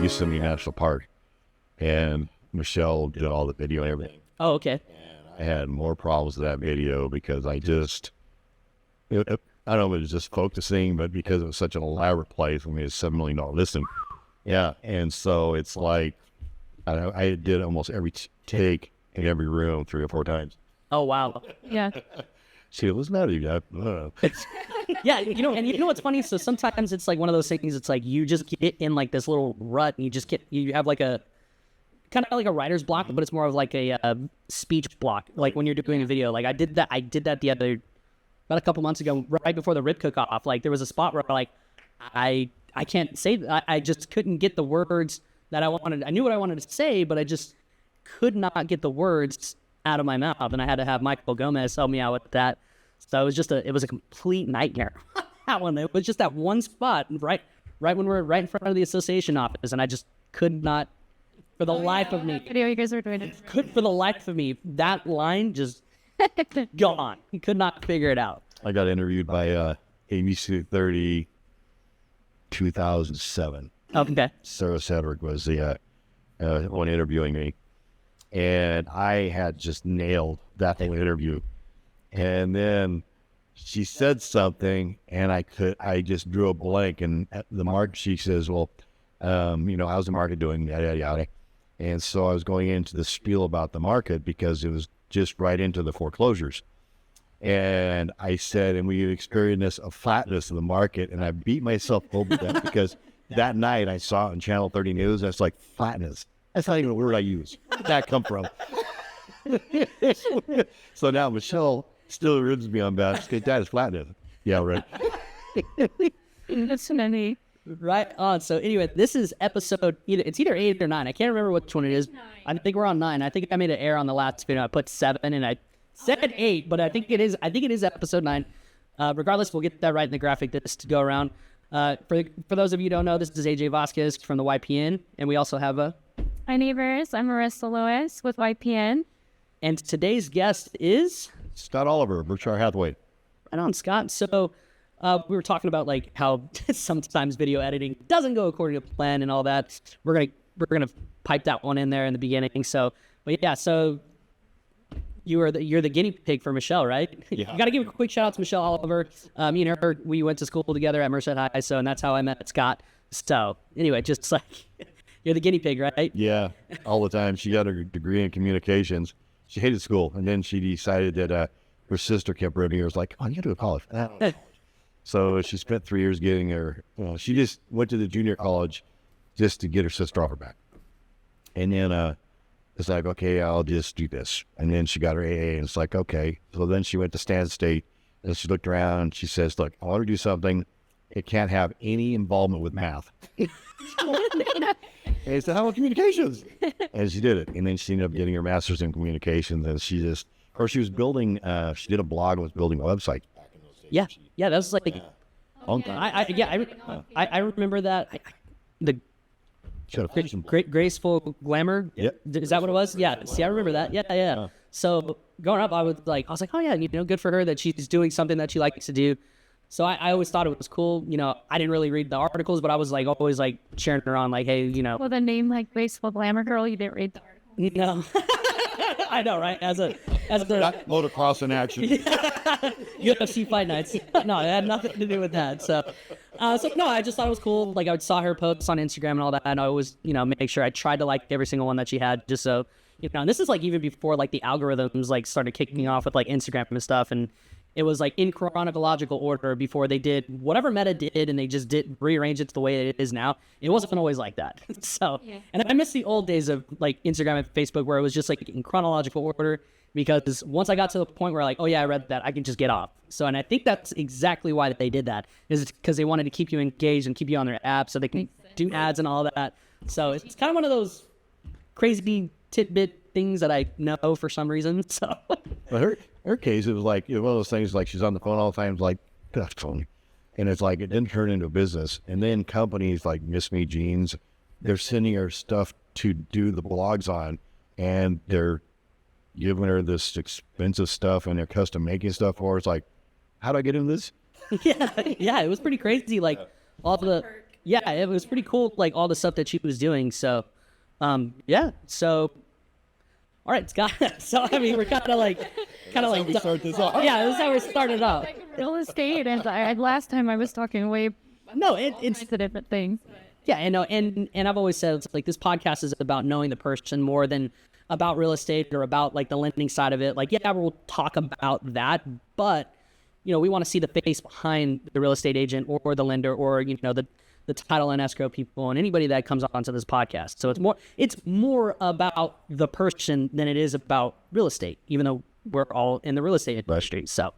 Yosemite National Park, and Michelle did all the video and everything. Oh, okay. And I had more problems with that video because I just, I don't know if it was just focusing, but because it was such an elaborate play for me, it's $7 million listing. Yeah, and so it's like, I did almost every take in every room 3 or 4 times. Oh, wow. Yeah. See, what's the matter with you? I don't know. Yeah, you know what's funny? So sometimes it's like one of those things, it's like you just get in like this little rut and you have like a, kind of like a writer's block, but it's more of like a speech block. Like when you're doing a video, like I did that about a couple months ago, right before the rib cook-off. Like there was a spot where like, I can't say that. I just couldn't get the words that I wanted. I knew what I wanted to say, but I just could not get the words out of my mouth, and I had to have Michael Gomez help me out with that. So it was a complete nightmare. That one, it was just that one spot right when we were right in front of the association office, and I just could not, for the life of me, Video you guys were doing it. for the life of me, that line just gone. He could not figure it out. I got interviewed by ABC 30, 2007. Okay. Sarah Sedgwick was the one interviewing me, and I had just nailed that whole interview. And then she said something, and I just drew a blank. And at the market, she says, "Well, how's the market doing?" Yada yada yada. And so I was going into the spiel about the market because it was just right into the foreclosures. And I said, and we experienced a flatness of the market, and I beat myself over that because that night I saw it on Channel 30 News. That's like flatness. That's not even a word I use. Where did that come from? So now Michelle still rids me on that. That is flatness. Yeah, right. That's funny. Right on. So anyway, this is episode either 8 or 9. I can't remember which one it is. 9. I think we're on 9. I think I made an error on the last video. I put 7 and I said 8, but I think it is episode 9. Regardless, we'll get that right in the graphic this to go around. For those of you who don't know, this is AJ Vasquez from the YPN, and we also have Hi neighbors, I'm Marisa Lewis with YPN. And today's guest is Scott Olilver, Berkshire Hathaway. Right on, Scott. So we were talking about like how sometimes video editing doesn't go according to plan and all that. We're gonna pipe that one in there in the beginning. So, but yeah, so you're the guinea pig for Michelle, right? Yeah. You got to give a quick shout out to Michelle Olilver. Me and her, we went to school together at Merced High, and that's how I met Scott. So anyway, just like you're the guinea pig, right? Yeah, all the time. She got her degree in communications. She hated school, and then she decided that her sister kept ribbing her. It was like, come on, you got to go to college. I don't know. So she spent 3 years getting her. She just went to the junior college just to get her sister off her back. And then it's like, okay, I'll just do this. And then she got her AA, and it's like, okay. So then she went to Stan State, and she looked around, and she says, look, I want to do something. It can't have any involvement with math. And he said, how about communications? And she did it. And then she ended up getting her master's in communications, and she was building, she did a blog and was building a website. Yeah, that was like, Long time. I remember that. Great graceful glamour. Yep. Is that what it was? Yeah. See, I remember that. Yeah. So growing up, I was like, oh yeah, good for her that she's doing something that she likes to do. So I always thought it was cool. I didn't really read the articles, but I was like always like cheering her on, like, hey, Well, the name like graceful glamour girl, you didn't read the article. No. I know, right? As the Motocross in action. UFC fight nights. No, it had nothing to do with that. So no, I just thought it was cool. Like I saw her posts on Instagram and all that, and I always, make sure I tried to like every single one that she had, just so, and this is like even before like the algorithms like started kicking off with like Instagram and stuff, and it was like in chronological order before they did whatever Meta did, and they just did rearrange it to the way it is now. It wasn't always like that. So, yeah. And I miss the old days of like Instagram and Facebook where it was just like in chronological order, because once I got to the point where like, oh yeah, I read that, I can just get off. So, and I think that's exactly why they did that, is because they wanted to keep you engaged and keep you on their app so they can do ads and all that. So it's kind of one of those crazy tidbit things that I know for some reason. So, but her case, it was like one of those things like she's on the phone all the time, like that's phone, and it's like it didn't turn into a business. And then companies like Miss Me Jeans, they're sending her stuff to do the blogs on, and they're giving her this expensive stuff, and they're custom making stuff for her. It's like, how do I get into this? Yeah, it was pretty crazy. Like all the yeah, it was pretty cool, like all the stuff that she was doing. So, yeah. So, all right, Scott. So I mean, we're kind of like we start this off. yeah, this is how we started off. Real estate, and last time I was talking way No, it's a different thing. yeah, and I've always said it's like this podcast is about knowing the person more than about real estate or about like the lending side of it. Like, yeah, we'll talk about that, but we want to see the face behind the real estate agent or the lender or the title and escrow people and anybody that comes onto this podcast. So it's more about the person than it is about real estate, even though we're all in the real estate industry. So,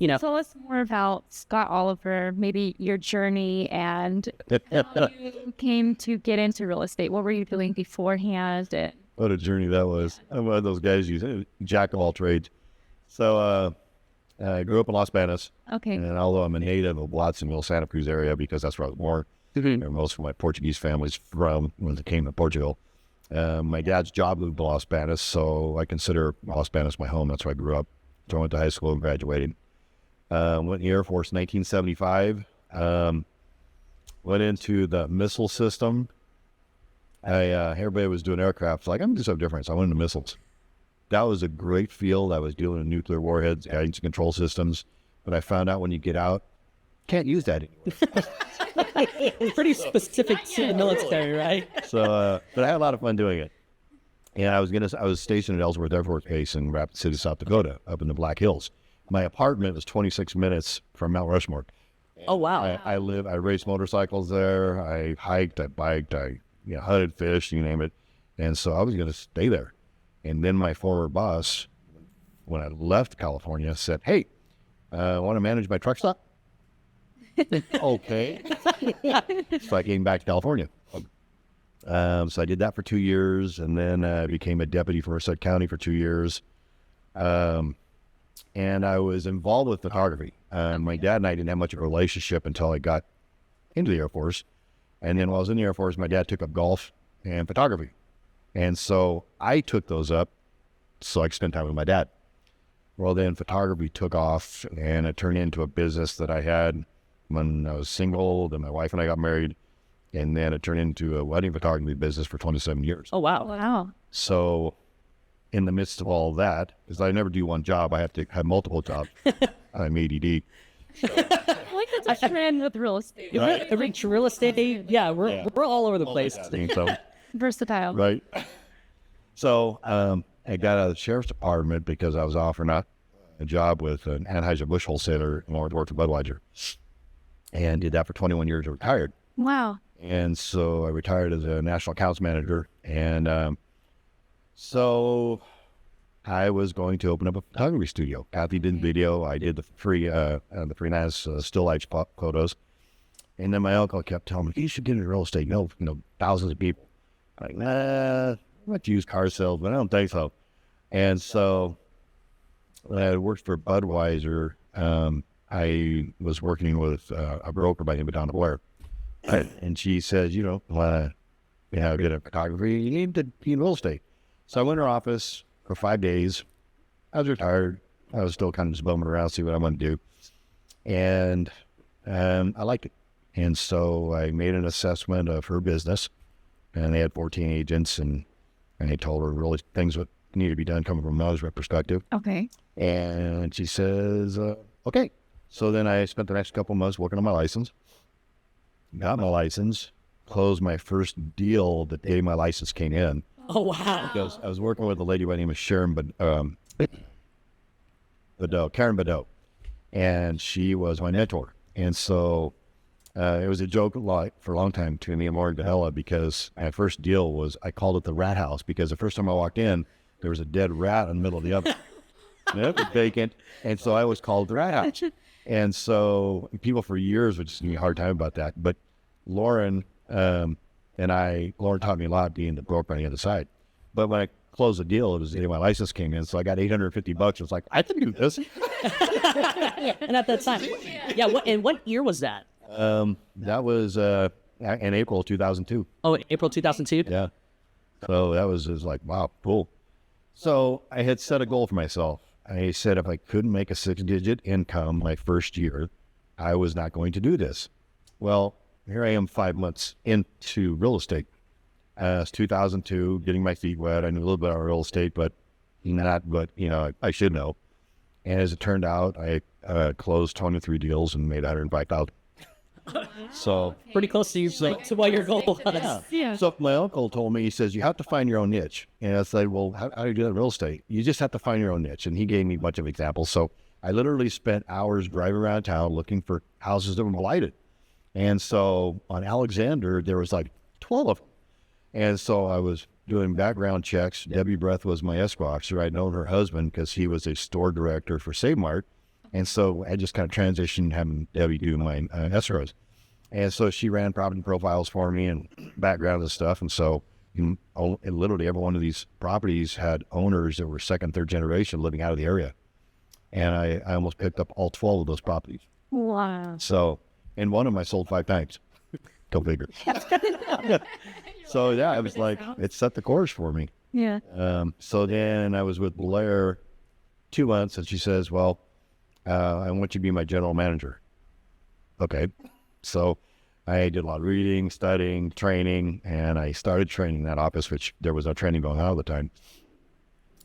Tell us more about Scott Olilver, maybe your journey and how you came to get into real estate. What were you doing beforehand? What a journey that was. I'm one of those guys who's jack of all trades. So I grew up in Los Banos. Okay. And although I'm a native of Watsonville, Santa Cruz area, because that's where I was born, and most of my Portuguese family's from when they came to Portugal. My dad's job moved to Los Banos, so I consider Los Banos my home. That's where I grew up. So I went to high school and graduated. Went in the Air Force in 1975. Went into the missile system. Everybody was doing aircraft. So I'm going to do something different. So I went into missiles. That was a great field. I was dealing with nuclear warheads, guidance and control systems. But I found out when you get out, can't use that anymore. It's pretty specific to the military, right? So, but I had a lot of fun doing it. And I was stationed at Ellsworth Air Force Base in Rapid City, South Dakota, up in the Black Hills. My apartment was 26 minutes from Mount Rushmore. Oh, wow. I raced motorcycles there. I hiked, I biked, I hunted, fished, you name it. And so I was going to stay there. And then my former boss, when I left California, said, "Hey, want to manage my truck stop?" Okay. So I came back to California. So I did that for 2 years, and then I became a deputy for Merced County for 2 years. And I was involved with photography. My dad and I didn't have much of a relationship until I got into the Air Force. And then while I was in the Air Force, my dad took up golf and photography. And so I took those up so I could spend time with my dad. Well, then photography took off, and it turned into a business that I had when I was single. Then my wife and I got married, and then it turned into a wedding photography business for 27 years. Oh, wow. Wow. So in the midst of all that, because I never do one job, I have to have multiple jobs. I'm ADD. I like that's a trend with real estate. Real estate, yeah, we're all over the place. So, Versatile. right. So I got out of the sheriff's department because I was offering a job with an Anheuser-Busch wholesaler in North Worth of Budweiser, and did that for 21 years and retired. Wow. And so I retired as a national accounts manager. And so I was going to open up a photography studio. Kathy did video. I did the freelance still life photos. And then my uncle kept telling me, "You should get into real estate. You know, thousands of people." I'm like, "Nah, I'm not used car sales, but I don't think so." And so when I worked for Budweiser, I was working with a broker by the name of Donna Blair. And she says, want to get a photography, you need to be in real estate. So I went to her office for 5 days. I was retired. I was still kind of just bumming around, see what I want to do. And I liked it. And so I made an assessment of her business, and they had 14 agents, and I told her really things that needed to be done coming from a management perspective. Okay. And she says, okay. So then I spent the next couple of months working on my license. Got my license, closed my first deal the day my license came in. Oh, wow. Because I was working with a lady by the name of Karen Badeau, and she was my mentor. And so it was a joke for a long time between me and Lauren Gahella, because my first deal was, I called it the rat house, because the first time I walked in, there was a dead rat in the middle of the oven. It was vacant, and so I was called the rat house. And so people for years would just give me a hard time about that. But Lauren Lauren taught me a lot being the broker on the other side. But when I closed the deal, it was the day my license came in, so I got $850. I was like, I can do this. And at that time, what year was that? That was in April 2002. Oh, April 2002? Yeah. So that was just like, wow, cool. So I had set a goal for myself. I said if I couldn't make a 6-digit income my first year, I was not going to do this. Well, here I am 5 months into real estate. It's 2002, getting my feet wet. I knew a little bit about real estate, but I should know. And as it turned out, I closed 23 deals and made 105,000. So Pretty close to what your goal was. Yeah. So my uncle told me, he says, you have to find your own niche. And I said, well, how do you do that in real estate? You just have to find your own niche. And he gave me a bunch of examples. So I literally spent hours driving around town looking for houses that were blighted. And so on Alexander, there was like 12 of them. And so I was doing background checks. Debbie Breath was my escrow officer. I'd known her husband because he was a store director for Save Mart. And so I just kind of transitioned having Debbie do my escrows. And so she ran property profiles for me and background and stuff. And so literally every one of these properties had owners that were second, third generation living out of the area. And I almost picked up all 12 of those properties. Wow. So, and one of them I sold 5 times. Go figure. So yeah, I was like, it set the course for me. Yeah. So then I was with Blair 2 months, and she says, well, I want you to be my general manager. Okay. So I did a lot of reading, studying, training, and I started training that office, which there was no training going on at the time.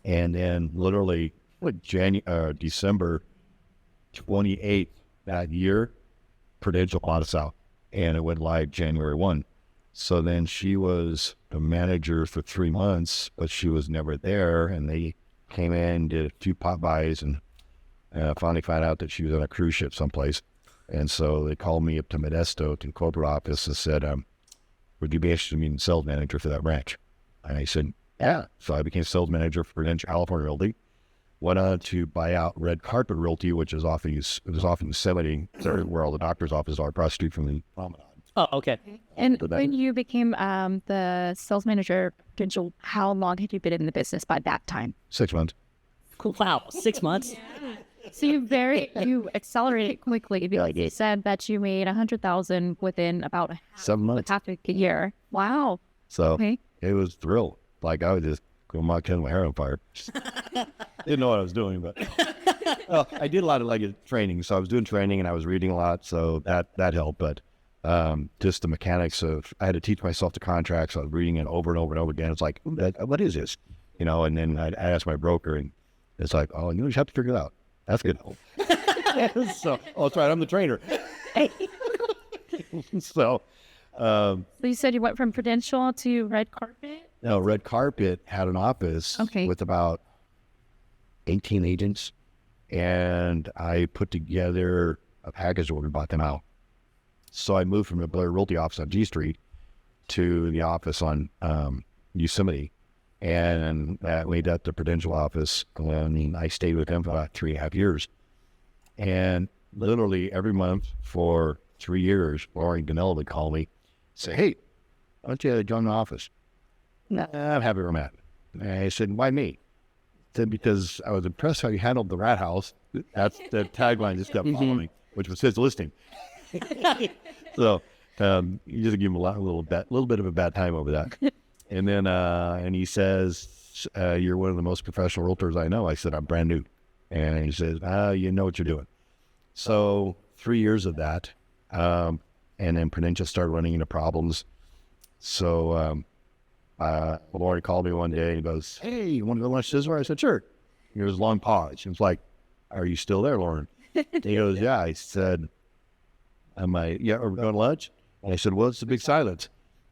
And then literally December 28th that year, Prudential bought us out, and it went live January 1. So then she was the manager for 3 months, but she was never there, and they came in, did a few pop buys, and finally found out that she was on a cruise ship someplace. And so they called me up to Modesto to the corporate office and said, would you be interested in being sales manager for that branch? And I said, yeah. So I became sales manager for Prudential California Realty. Went on to buy out Red Carpet Realty, which is off in Yosemite, where all the doctor's offices are, across the street from the promenade. Oh, okay. And when you became the sales manager, Prudential, how long had you been in the business by that time? 6 months. Cool. Wow. 6 months. So you accelerated quickly because you said that you made 100,000 within about 7 months. half a year. Wow. So It was thrill. Like I was just going my hair on fire. Didn't know what I was doing, but I did a lot of training. So I was doing training and I was reading a lot. So that helped. But just the mechanics of, I had to teach myself the contracts. So I was reading it over and over and over again. It's like, what is this? And then I'd ask my broker, and it's like, oh, you just have to figure it out. That's good. So, that's right. I'm the trainer. So you said you went from Prudential to Red Carpet? No, Red Carpet had an office with about 18 agents, and I put together a package order, bought them out. So I moved from the Blair Realty office on G Street to the office on Yosemite, and that made that the Prudential office. And I stayed with them for about 3.5 years. And literally every month for 3 years, Lauren Ganella would call me, say, hey, why don't you join the office? No, I'm happy where I'm at. And I said, why me? I said, because I was impressed how you handled the rat house. That's the tagline just kept following, which was his listing. So you just give him a little bit of a bad time over that. And then and he says, you're one of the most professional realtors I know. I said, I'm brand new. And he says, you know what you're doing. So 3 years of that. And then Prudential started running into problems. So Lauren called me one day and he goes, hey, you want to go to lunch this way? I said, sure. There was a long pause. It was like, are you still there, Lauren? He goes, yeah. I said, are we going to lunch? And I said, well, it's a big silence.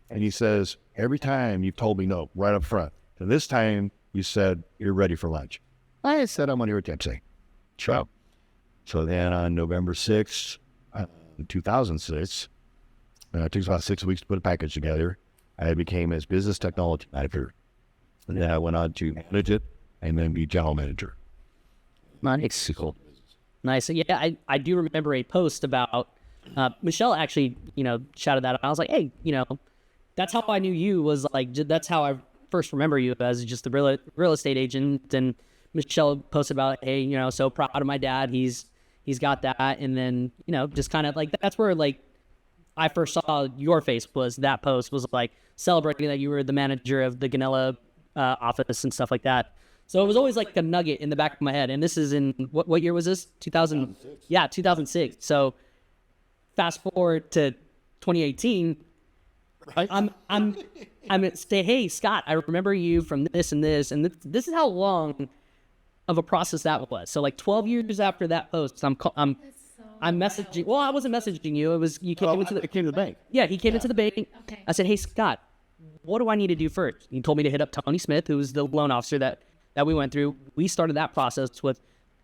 And he says, every time you've told me no, right up front. And this time you said, you're ready for lunch. I said, I'm on your attention. Sure. So then on November 6th, 2006, it took about 6 weeks to put a package together. I became his business technology manager. And then I went on to manage it and then be general manager. Nice. Cool. Nice. Yeah, I do remember a post about Michelle actually, shouted that out. I was like, hey, that's how I knew you, was like, that's how I first remember you, as just the real estate agent. And Michelle posted about, hey, so proud of my dad. He's got that. And then, just kind of like, that's where like I first saw your face, was that post, was like celebrating that you were the manager of the Ganella office and stuff like that. So it was always like a nugget in the back of my head. And this is in, what year was this? 2006. Yeah, 2006. So fast forward to 2018, Right? I'm say, hey Scott, I remember you from this and this, and this is how long of a process that was. So like 12 years after that post, I'm messaging. Well, I wasn't messaging you. It was you came into the It came to the bank. yeah. He came into the bank. Okay. I said, hey Scott, what do I need to do first? He told me to hit up Tony Smith, who was the loan officer that we went through. We started that process with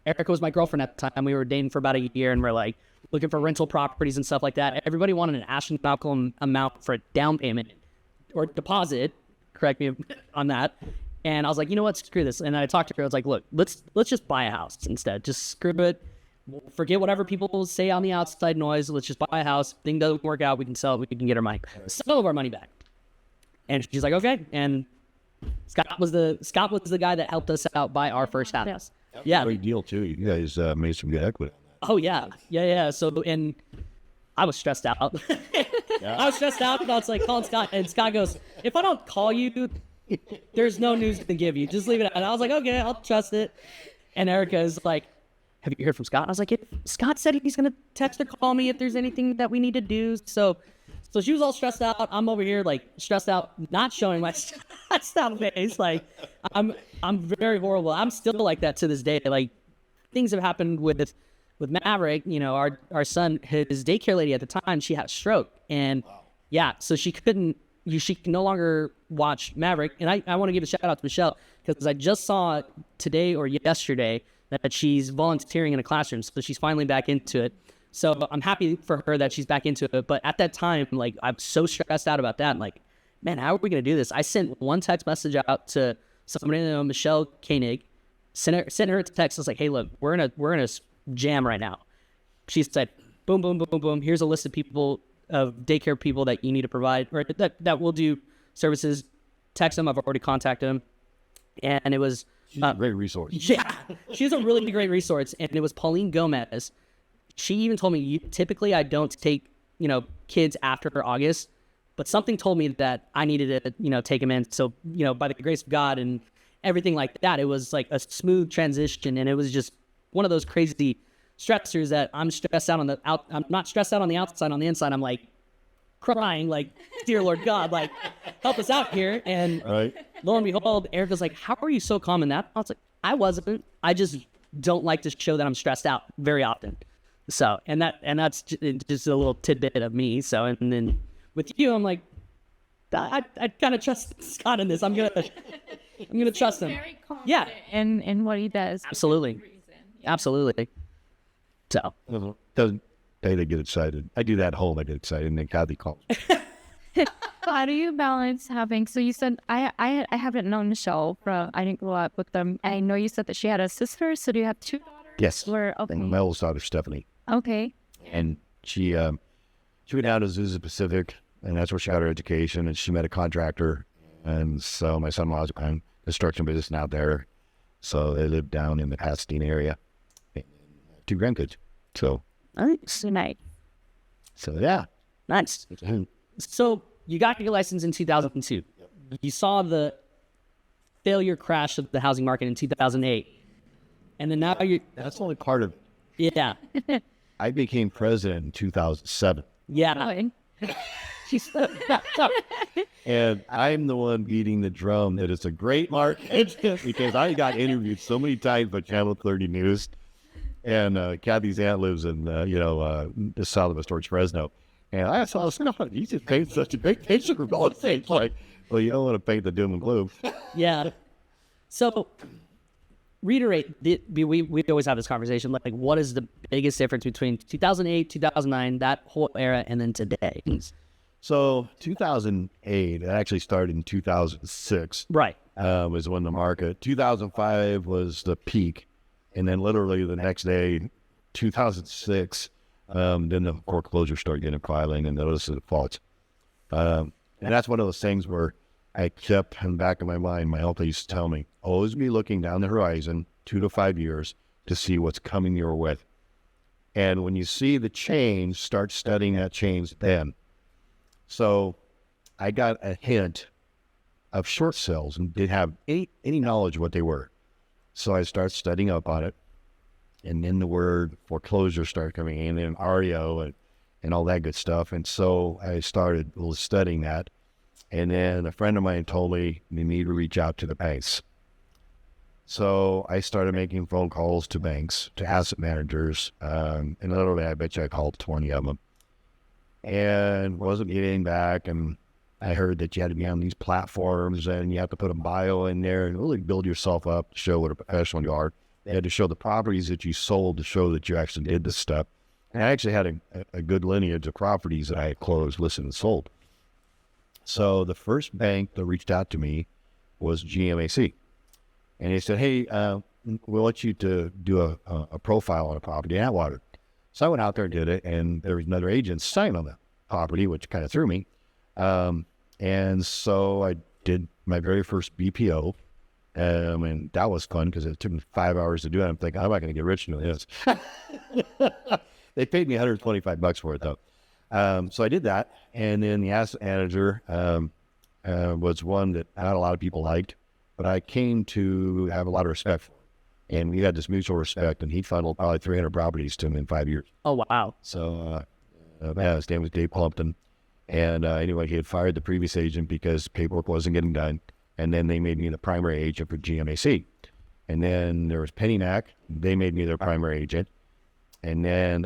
Erica was my girlfriend at the time. We were dating for about a year, and we're like looking for rental properties and stuff like that. Everybody wanted an astronomical amount for a down payment or deposit. Correct me on that. And I was like, you know what, screw this. And I talked to her. I was like, look, let's just buy a house instead. Just screw it. Forget whatever people say on the outside noise. Let's just buy a house. Thing doesn't work out, we can sell it. We can get our money, some of our money back. And she's like, okay. And Scott was the guy that helped us out buy our first house. Yeah. Great deal too. You guys made some good equity on that. Oh yeah. So and I was stressed out. I was stressed out, and I was like calling Scott, and Scott goes, "If I don't call you, there's no news to give you. Just leave it out." And I was like, "Okay, I'll trust it." And Erica is like, "Have you heard from Scott?" And I was like, "Scott said he's gonna text or call me if there's anything that we need to do." So she was all stressed out. I'm over here like stressed out, not showing my stressed out face. Like I'm very horrible. I'm still like that to this day. Like things have happened with Maverick. You know, our son, his daycare lady at the time, she had a stroke, and yeah, so she can no longer watch Maverick. And I want to give a shout out to Michelle, because I just saw today or yesterday that she's volunteering in a classroom, so she's finally back into it. So I'm happy for her that she's back into it. But at that time, like, I'm so stressed out about that. Like, man, how are we going to do this? I sent one text message out to somebody named Michelle Koenig, sent her a text. I was like, hey, look, we're in a jam right now. She said, boom, boom, boom, boom, boom. Here's a list of people, of daycare people that you need to provide, or that will do services. Text them. I've already contacted them. And it was... She's a great resource. Yeah, she's a really great resource. And it was Pauline Gomez. She even told me, typically I don't take, kids after August, but something told me that I needed to, take them in. So, by the grace of God and everything like that, it was like a smooth transition. And it was just one of those crazy stressors that I'm stressed out I'm not stressed out on the outside. On the inside, I'm like crying, like, dear Lord God, like, help us out here. And Right. lo and behold, Erica's like, how are you so calm in that? I was like, I wasn't. I just don't like to show that I'm stressed out very often. So, and that's just a little tidbit of me. So, and then with you, I'm like, I kind of trust Scott in this. I'm gonna trust him. Very confident Yeah, in what he does. absolutely, absolutely. So, Doesn't pay to get excited. I do that at home. I get excited, and then Kathy calls me. How do you balance having? So you said I haven't known Michelle from. I didn't grow up with them. I know you said that she had a sister. So do you have two daughters? Yes. Okay. My oldest daughter, Stephanie. Okay. And she went down to Azusa Pacific, and that's where she got her education, and she met a contractor. And so my son-in-law's in construction business out there. So they live down in the Pasadena area. And 2 grandkids. So nice, Nice. yeah. nice. So you got your license in 2002. You saw the failure crash of the housing market in 2008, and then now you're That's only part of it. yeah. I became president in 2007. Yeah. And I'm the one beating the drum that it's a great market because I got interviewed so many times by Channel 30 News. And Kathy's aunt lives in, the south of us towards Fresno. And I saw, you just paint such a big picture of all things. Like, well, you don't want to paint the doom and gloom. Yeah. So, reiterate, we always have this conversation, like, what is the biggest difference between 2008, 2009, that whole era, and then today? So 2008, it actually started in 2006. Right. Was when the market, 2005 was the peak. And then literally the next day, 2006, then the foreclosure started getting filing and notice of defaults. And that's one of those things where I kept in the back of my mind, my uncle used to tell me, always be looking down the horizon 2 to 5 years to see what's coming your way. And when you see the change, start studying that change then. So I got a hint of short sales and didn't have any knowledge of what they were. So I started studying up on it. And then the word foreclosure started coming in, and REO, and all that good stuff. And so I started studying that. And then a friend of mine told me you need to reach out to the banks. So I started making phone calls to banks, to asset managers, and literally I bet you I called 20 of them and wasn't getting back. And I heard that you had to be on these platforms and you have to put a bio in there and really build yourself up to show what a professional you are. They had to show the properties that you sold to show that you actually did this stuff. And I actually had a good lineage of properties that I had closed, listed, and sold. So the first bank that reached out to me was GMAC. And they said, hey, we want you to do a profile on a property in Atwater. So I went out there and did it, and there was another agent signed on the property, which kind of threw me. And so I did my very first BPO, and that was fun because it took me 5 hours to do it. I'm thinking, I'm not going to get rich doing this. They paid me $125 for it, though. So I did that, and then the asset manager was one that not a lot of people liked, but I came to have a lot of respect for him. And we had this mutual respect, and he funneled probably 300 properties to him in 5 years. Oh, wow. So his name was Dave Plumpton. And anyway, he had fired the previous agent because paperwork wasn't getting done. And then they made me the primary agent for GMAC. And then there was Penny Mac. They made me their primary agent. And then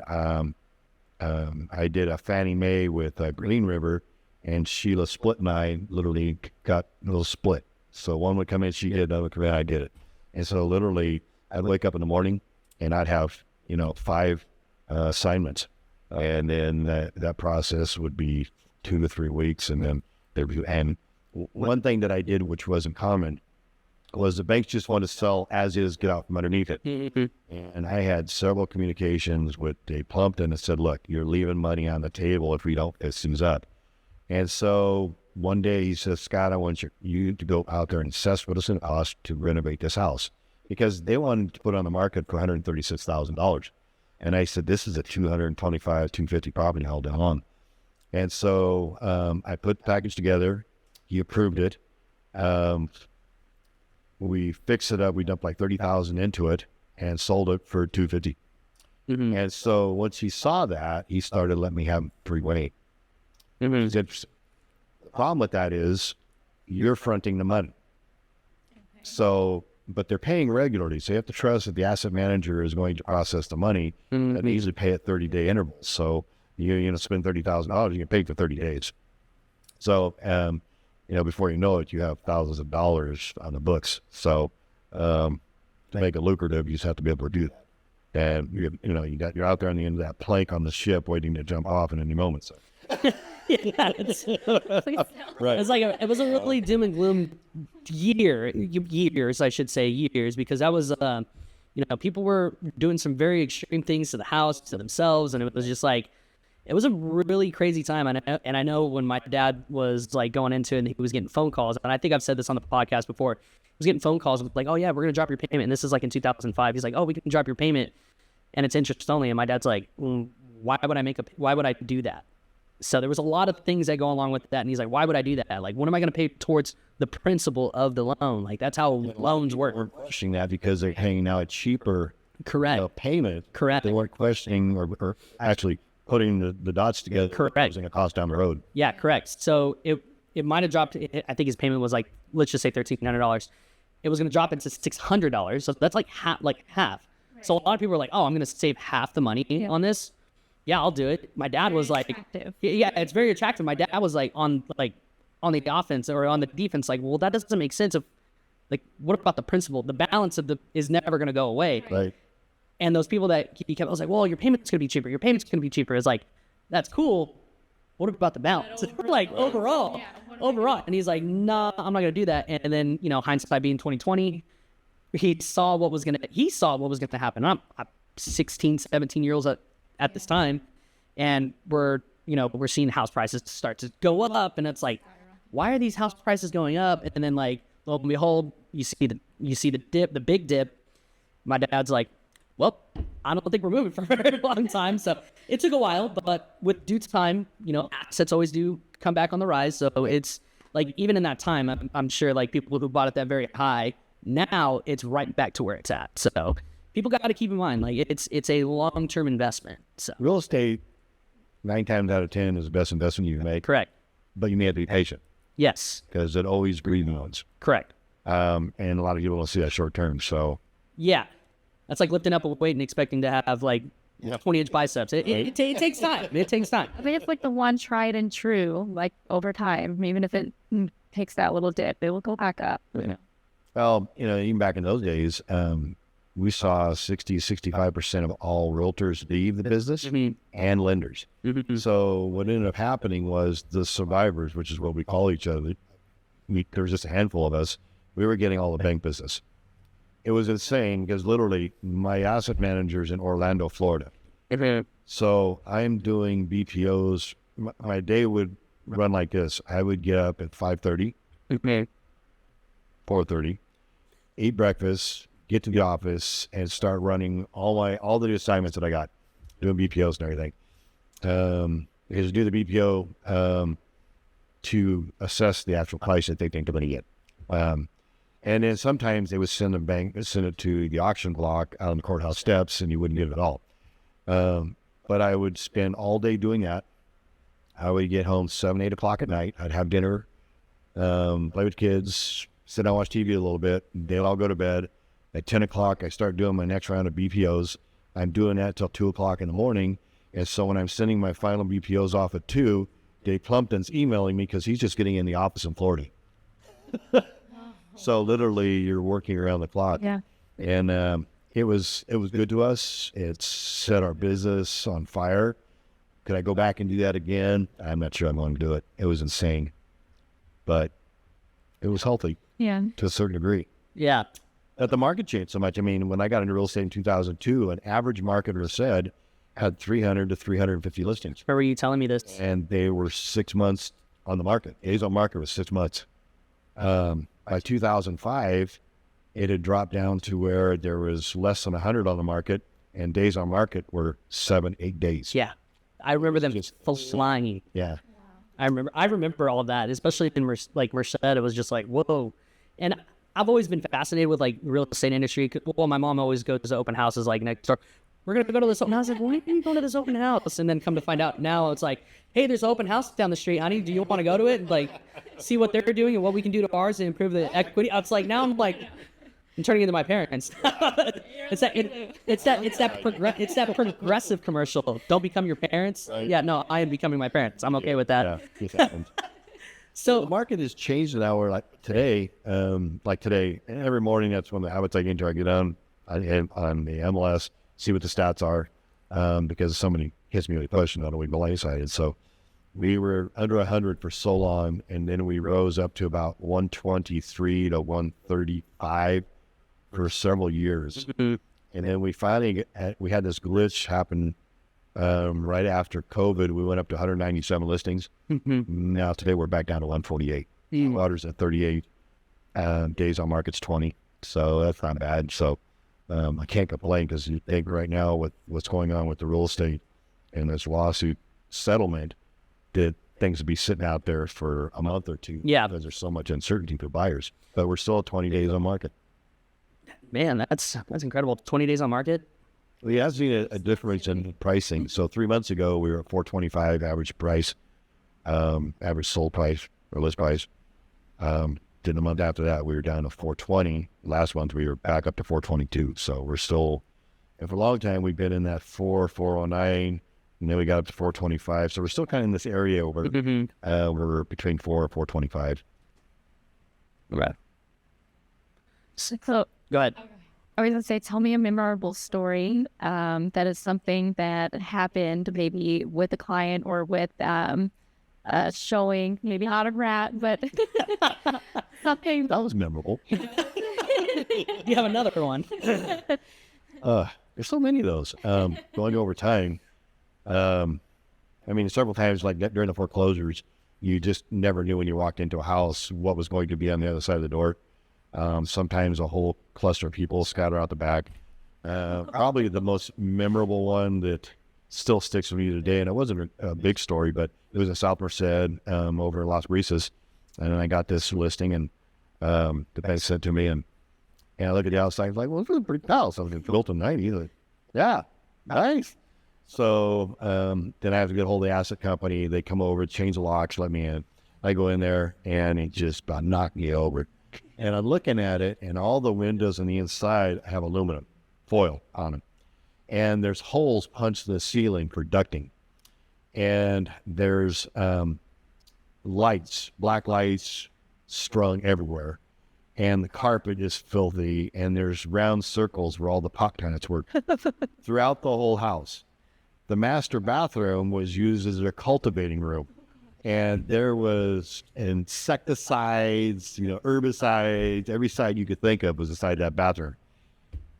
I did a Fannie Mae with Green River, and Sheila Split and I literally got a little split. So one would come in, she did, another would come in, I did it. And so literally I'd wake up in the morning and I'd have, 5 assignments. And then that process would be 2 to 3 weeks. And then and one thing that I did, which wasn't common, was the banks just want to sell as is, get out from underneath it. And I had several communications with Dave Plumpton that said, look, you're leaving money on the table if we don't fix things up. And so one day he says, Scott, I want you to go out there and assess what it's going to cost to renovate this house, because they wanted to put it on the market for $136,000. And I said, this is a 225, 250 property held on. And so I put the package together. He approved it. We fixed it up. We dumped like $30,000 into it and sold it for $250. And so once he saw that, he started letting me have freeway. It's interesting. The problem with that is you're fronting the money. So, but they're paying regularly. So you have to trust that the asset manager is going to process the money and they usually pay at 30-day intervals. So you spend $30,000, you get paid for 30 days. So, before you know it, you have thousands of dollars on the books. So, to make it lucrative, you just have to be able to do that. And you're out there on the end of that plank on the ship waiting to jump off in any moment. So. Yeah, right. It's like it was a really doom and gloom years, I should say, because that was, people were doing some very extreme things to the house, to themselves, and it was just like, it was a really crazy time. And I know when my dad was like going into it, and he was getting phone calls, and I think I've said this on the podcast before, he was getting phone calls like, oh yeah, we're gonna drop your payment, and this is like in 2005. He's like, oh, we can drop your payment, and it's interest only. And my dad's like, why would I do that? So there was a lot of things that go along with that. And he's like, why would I do that? Like, what am I going to pay towards the principal of the loan? Like, that's how loans work. We're questioning that because they're paying now a cheaper payment. Correct. They weren't questioning or actually putting the dots together. Correct. Causing a cost down the road. Yeah, correct. So it might have dropped. I think his payment was like, let's just say $1,300. It was going to drop into $600. So that's like half. Right. So a lot of people are like, oh, I'm going to save half the money on this. Yeah, I'll do it. My dad was like, yeah, it's very attractive. My dad was like on the offense or on the defense, like, well, that doesn't make sense. What about the principal? The balance is never going to go away. Right. And those people that he kept, I was like, well, your payment's going to be cheaper. Your payment's going to be cheaper. It's like, that's cool. What about the balance? Overall. And he's like, nah, I'm not going to do that. And then, hindsight being 2020, he saw what was going to happen. I'm 16, 17 years old at this time, and we're seeing house prices start to go up, and it's like, why are these house prices going up? And then like, lo and behold, you see the dip, the big dip. My dad's like, well, I don't think we're moving for a very long time. So it took a while, but with due time, assets always do come back on the rise. So it's like, even in that time, I'm sure like people who bought it that very high, now it's right back to where it's at. So people got to keep in mind, like, it's a long-term investment. So real estate 9 times out of 10 is the best investment you can make. Correct. But you may have to be patient Yes. because it always rebounds. Correct. And a lot of people don't see that short term. So Yeah. That's like lifting up a weight and expecting to have like 20-inch biceps. It takes time. It takes time. I mean, it's like the one tried and true, like over time, even if it takes that little dip, it will go back up. well, even back in those days, we saw 65% of all realtors leave the business and lenders. So what ended up happening was the survivors, which is what we call each other, there was just a handful of us, we were getting all the bank business. It was insane because literally my asset manager's in Orlando, Florida. So I'm doing BPOs. My day would run like this. I would get up at 5:30, 4:30, eat breakfast, get to the office, and start running all the assignments that I got, doing BPOs and everything. Is do the BPO to assess the actual price that they think they're going to get. And then sometimes they would send it to the auction block out on the courthouse steps, and you wouldn't get it at all. But I would spend all day doing that. I would get home 7, 8 o'clock at night. I'd have dinner, play with kids, sit down, watch TV a little bit. They'd all go to bed. At 10 o'clock, I start doing my next round of BPOs. I'm doing that till 2 o'clock in the morning. And so when I'm sending my final BPOs off at 2, Dave Plumpton's emailing me because he's just getting in the office in Florida. So literally you're working around the clock. Yeah. And it was good to us. It set our business on fire. Could I go back and do that again? I'm not sure I'm going to do it. It was insane. But it was healthy to a certain degree. Yeah. But the market changed so much. I mean, when I got into real estate in 2002, an average marketer said had 300 to 350 listings. Where were you telling me this? And they were 6 months on the market. Days on market was 6 months. By 2005, it had dropped down to where there was less than 100 on the market, and days on market were 7, 8 days. Yeah. I remember them flying. Yeah. I remember all of that, especially in Merced. It was just like, whoa. And I've always been fascinated with like real estate industry. Well, my mom always goes to open houses like next door. We're going to go to this open house. I was like, why are you going to this open house? And then come to find out now it's like, hey, there's an open house down the street, honey. Do you want to go to it? And like, see what they're doing and what we can do to ours and improve the equity. It's like, now I'm like, I'm turning into my parents. It's that progressive commercial. Don't become your parents. Right. Yeah, no, I am becoming my parents. I'm okay with that. Yeah. So the market has changed now. Where like today, every morning, that's one of the habits I get into. I get on the MLS, see what the stats are, because somebody hits me with a question, I don't know, we blindsided. So we were under 100 for so long, and then we rose up to about 123 to 135 for several years. And then we finally we had this glitch happen right after COVID. We went up to 197 listings. Now today we're back down to 148. Water's at 38. Days on market's 20. So that's not bad. So I can't complain, because you think right now with what's going on with the real estate and this lawsuit settlement, that things would be sitting out there for a month or two. Yeah. Because there's so much uncertainty for buyers. But we're still at 20 days on market. Man, that's incredible. 20 days on market. We have seen a difference in pricing. So 3 months ago, we were at 425 average price, average sold price or list price. Then the month after that, we were down to 420. Last month, we were back up to 422. So we're still, and for a long time, we've been in that 409, and then we got up to 425. So we're still kind of in this area where we're between 4 and 425. Okay. So Go ahead. I was going to say, tell me a memorable story that is something that happened maybe with a client or with showing, maybe not a rat, but something. That was memorable. You have another one. There's so many of those going over time. I mean, several times, like during the foreclosures, you just never knew when you walked into a house what was going to be on the other side of the door. Sometimes a whole cluster of people scatter out the back. Probably the most memorable one that still sticks with me today, and it wasn't a big story, but it was in South Merced over in Las Brisas, and I got this listing, and the bank said to me, and I look at the outside, like, well, it's a pretty house. I was built in '90. Like, yeah, nice. So then I have to get a hold of the asset company. They come over, change the locks, let me in. I go in there, and it just about knocked me over. And I'm looking at it, and all the windows on the inside have aluminum foil on them. And there's holes punched in the ceiling for ducting. And there's lights, black lights strung everywhere. And the carpet is filthy, and there's round circles where all the pot plants were throughout the whole house. The master bathroom was used as a cultivating room. And there was insecticides, herbicides, every side you could think of was inside that bathroom.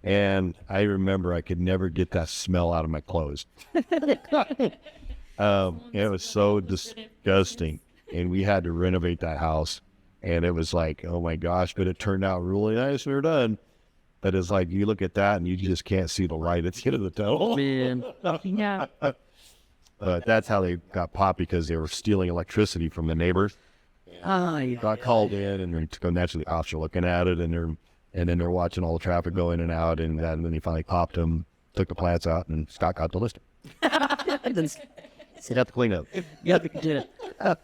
And I remember I could never get that smell out of my clothes. It was so disgusting. And we had to renovate that house. And it was like, oh my gosh, but it turned out really nice when we were done. But it's like, you look at that and you just can't see the light at the end of the tunnel. Man. Yeah. But that's how they got popped, because they were stealing electricity from the neighbors. Got called in, and they're naturally cops are looking at it, and then they're watching all the traffic go in and out, and then they finally popped them, took the plants out, and Scott got the listing. He'd have to clean up. Yeah, we did it.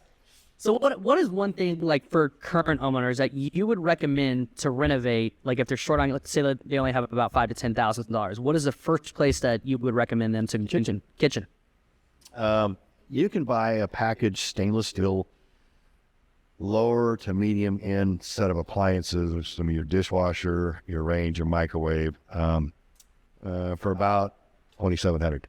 So what is one thing, like, for current homeowners that you would recommend to renovate? Like, if they're short on, let's say that they only have about $5,000 to $10,000, what is the first place that you would recommend them to kitchen? You can buy a packaged stainless steel lower to medium end set of appliances, which is some of your dishwasher, your range, your microwave, for about $2,700.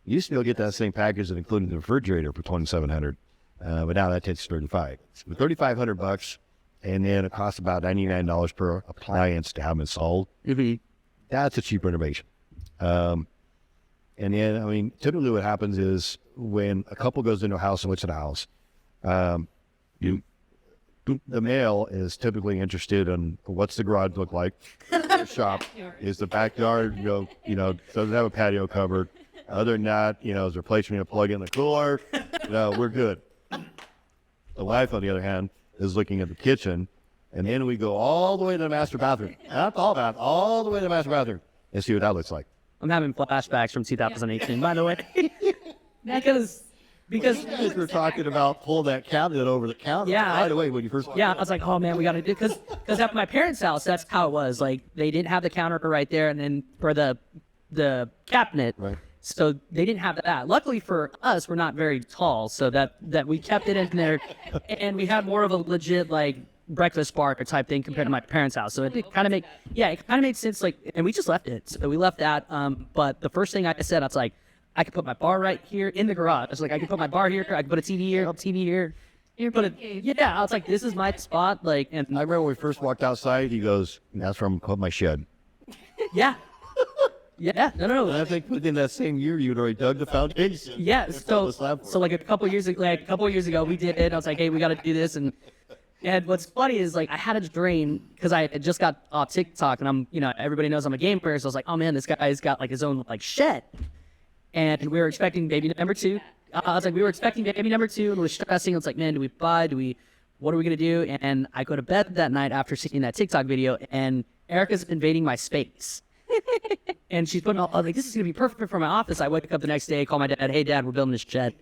You used to be able to get that same package that included the refrigerator for $2,700, but now that takes $3,500. So $3,500, and then it costs about $99 per appliance to have them installed. Mm-hmm. That's a cheap renovation. And then, typically what happens is when a couple goes into a house and looks at a house, the male is typically interested in what's the garage look like, the shop, is the backyard, doesn't have a patio covered. Other than that, is there a place for me to plug in the cooler? We're good. The wife, on the other hand, is looking at the kitchen, and then we go all the way to the master bathroom. Not all the way to the master bathroom, and see what that looks like. I'm having flashbacks from 2018, by the way. because we're talking about pull that cabinet over the counter. Yeah, right away when you first. Yeah, I was like, oh man, we got to do, because at my parents' house, that's how it was. Like, they didn't have the counter right there, and then for the cabinet, Right. So they didn't have that. Luckily for us, we're not very tall, so that we kept it in there, and we had more of a legit, like, breakfast bar type thing compared to my parents' house. So it kind of made sense. Like, and we just left it. So we left that. But the first thing I said, I was like, I could put my bar right here in the garage. I was like, I could put my bar here. I could put a TV here. I was like, this is my spot. Like, and I remember when we first walked outside, he goes, "That's where I'm gonna put my shed." Yeah. Yeah. No. And I think within that same year, you'd already dug the foundation. Yeah. So like a couple years ago, we did it. I was like, hey, we got to do this. And what's funny is, like, I had a dream because I had just got off TikTok, and everybody knows I'm a gamer, so I was like, oh man, this guy's got like his own like shed, and we were expecting baby number 2. We were expecting baby number 2, and we're stressing. It's like, man, what are we gonna do? And I go to bed that night after seeing that TikTok video, and Erica's invading my space, and she's putting all, like, this is gonna be perfect for my office. I wake up the next day, call my dad, hey dad, we're building this shed.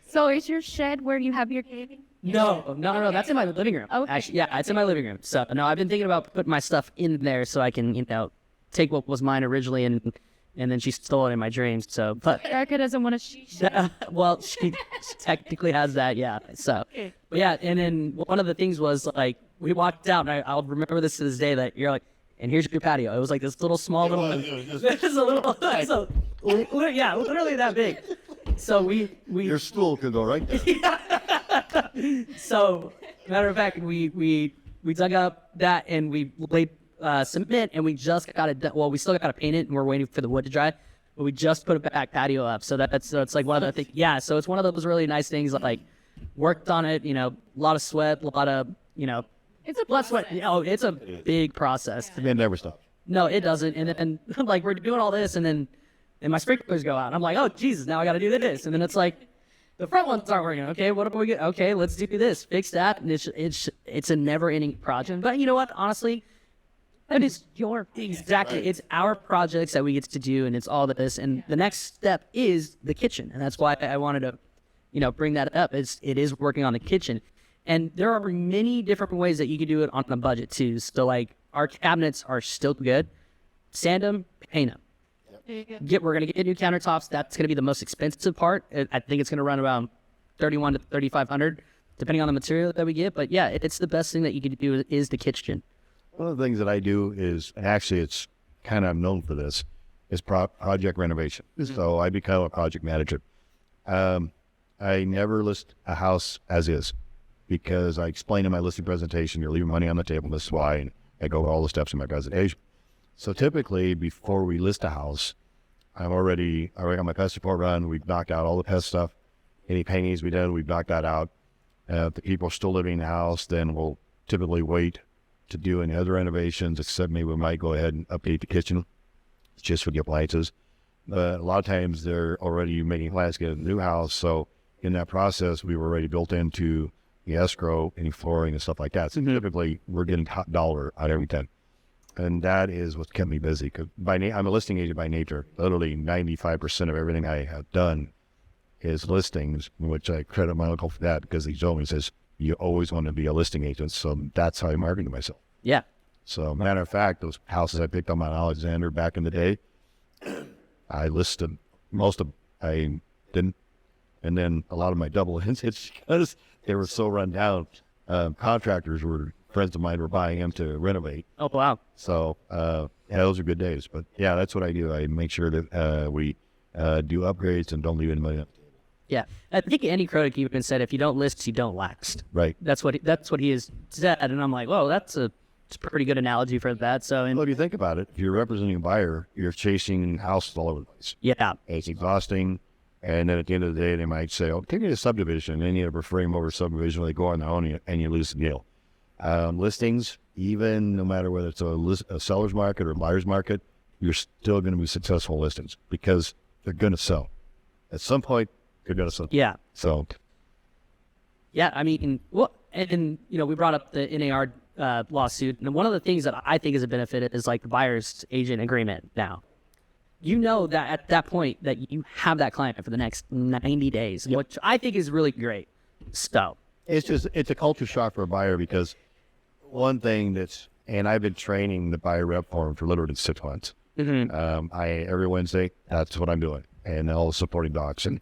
So is your shed where you have your gaming? No, that's in my living room. Okay. Actually, yeah, it's in my living room. So, no, I've been thinking about putting my stuff in there so I can, take what was mine originally and then she stole it in my dreams. So, but Erica doesn't want to well, she technically has that, yeah. So, but yeah, and then one of the things was, like, we walked out, and I'll remember this to this day, that you're like, and here's your patio. It was like this little small literally that big. So we Your stool could go right there. So, matter of fact, we dug up that, and we laid cement, and we just got it done. Well, we still got to paint it, and we're waiting for the wood to dry. But we just put a back patio up, so it's like one of the things. Yeah, so it's one of those really nice things. Like, worked on it, a lot of sweat, a lot of It's a blood sweat. Oh, it's a big process. It never stops. No, it doesn't. And like, we're doing all this, and then my sprinklers go out. And I'm like, oh Jesus, now I got to do this. And then it's like, the front ones aren't working. Okay, what do we get? Okay, let's do this, fix that. And it's a never-ending project. But you know what? Honestly, And it's exactly. It's our projects that we get to do, and it's all this. And the next step is the kitchen, and that's why I wanted to, bring that up. It is working on the kitchen, and there are many different ways that you can do it on a budget too. So like our cabinets are still good. Sand them, paint them. We're gonna get new countertops. That's gonna be the most expensive part. I think it's gonna run around $3,100 to $3,500, depending on the material that we get. But yeah, it's the best thing that you can do is the kitchen. One of the things that I do is, and actually it's kind of known for this, is project renovation. So I become a project manager. I never list a house as is because I explain in my listing presentation, you're leaving money on the table, this is why, and I go over all the steps in my presentation. So typically before we list a house, I already got my pest report run, we've knocked out all the pest stuff. Any paintings we did, we've knocked that out. If the people are still living in the house, then we'll typically wait to do any other renovations, except maybe we might go ahead and update the kitchen just for the appliances. But a lot of times they're already making plans to get a new house. So in that process, we were already built into the escrow, any flooring and stuff like that. So typically we're getting top dollar on everything. And that is what kept me busy. Cause I'm a listing agent by nature. Literally 95% of everything I have done is listings, which I credit my uncle for that because he told me, he says, you always want to be a listing agent. So that's how I marketed myself. Yeah. So matter of fact, those houses I picked up on Alexander back in the day, I listed most of them. I didn't. And then a lot of my double ends, it's because they were so run down. Contractors friends of mine were buying them to renovate. Oh, wow. So, yeah, those are good days. But yeah, that's what I do. I make sure that we do upgrades and don't leave any money up. Yeah, I think Andy Krodick even said, if you don't list, you don't last. Right. That's what he has said, and I'm like, whoa, it's a pretty good analogy for that. So, Well, if you think about it, if you're representing a buyer, you're chasing houses all over the place. yeah, It's exhausting. And then at the end of the day, they might say, oh, take me to subdivision. And then you ever frame over subdivision, they go on their own and you lose the deal. Listings, even no matter whether it's a seller's market or a buyer's market, you're still going to be successful listings because they're going to sell. At some point, they're going to sell. yeah. So, Yeah, I mean, well, and we brought up the NAR lawsuit, and one of the things that I think is a benefit is like the buyer's agent agreement now. That at that point that you have that client for the next 90 days, which I think is really great. So it's a culture shock for a buyer because one thing and I've been training the buyer rep for him for literally 6 months. Every Wednesday, that's what I'm doing, and all the supporting docs. And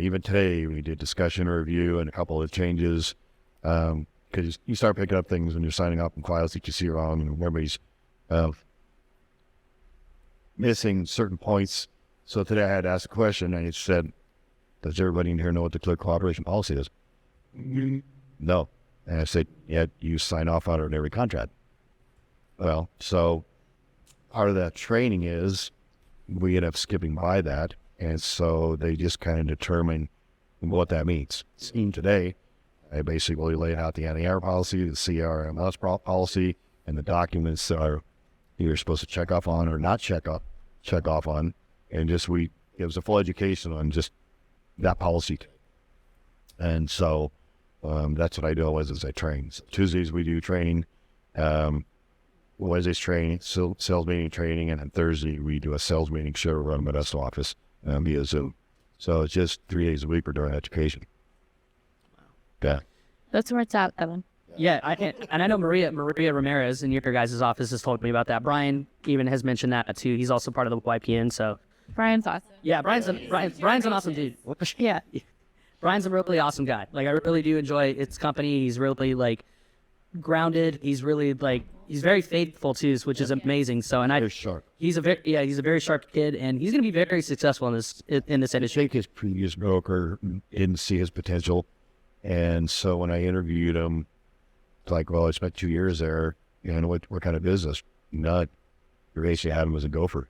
even today, we did discussion review and a couple of changes because you start picking up things when you're signing up in files that you see wrong, and everybody's missing certain points. So today I had to ask a question, and it said, does everybody in here know what the clear cooperation policy is? No. And I said, yeah, you sign off on it in every contract. Well, so part of that training is we end up skipping by that. And so they just kind of determine what that means. Today, I basically laid out the NAR policy, the CRMS policy, and the documents that are you're supposed to check off on or not check off on. And it was a full education on just that policy. And so that's what I do always is I train. So Tuesdays we do training, Wednesdays training, sales meeting training, and then Thursday we do a sales meeting show run at Modesto office via Zoom. So it's just 3 days a week we're doing education. Yeah. That's where it's at, Evan. Yeah, and I know Maria Ramirez in your guys' office has told me about that. Brian even has mentioned that too. He's also part of the YPN. So Brian's awesome. yeah, Brian's an awesome dude. Yeah. Brian's a really awesome guy. Like I really do enjoy his company. He's really like grounded. He's really like he's very faithful too, which is amazing. So Very sharp. He's a very sharp kid, and he's going to be very successful in this I industry. think his previous broker didn't see his potential, and so when I interviewed him, it's like, well, I spent 2 years there. What kind of business? None. We basically had him as a gopher.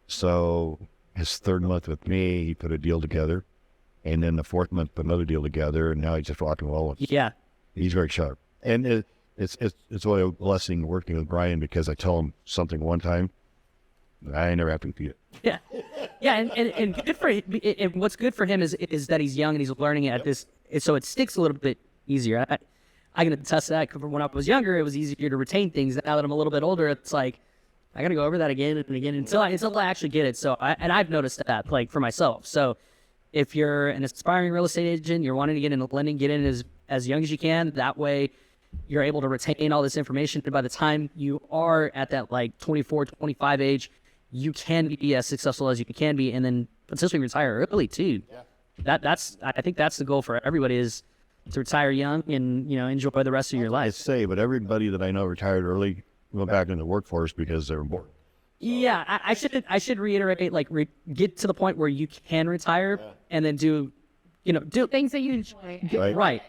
So his third month with me, he put a deal together, and then the fourth month put another deal together, and now he's just rocking and rolling. Yeah, He's very sharp, and it's really a blessing working with Brian because I tell him something one time, I never have to repeat it. yeah, and good for him. And what's good for him is that he's young and he's learning it at this, so it sticks a little bit easier. I can attest to that. 'Cause when I was younger, it was easier to retain things. Now that I'm a little bit older, it's like I got to go over that again and again until I actually get it. So I've noticed that, like, for myself. So if you're an aspiring real estate agent, you're wanting to get into lending, get in as young as you can. That way you're able to retain all this information. And by the time you are at that like 24, 25 age, you can be as successful as you can be, and then potentially retire early too. Yeah. I think that's the goal for everybody, is to retire young and, you know, enjoy the rest of your I life. say, but everybody that I know retired early went back into the workforce because they were bored. Yeah, I should reiterate, like, get to the point where you can retire and then do Things that you enjoy. Right. right.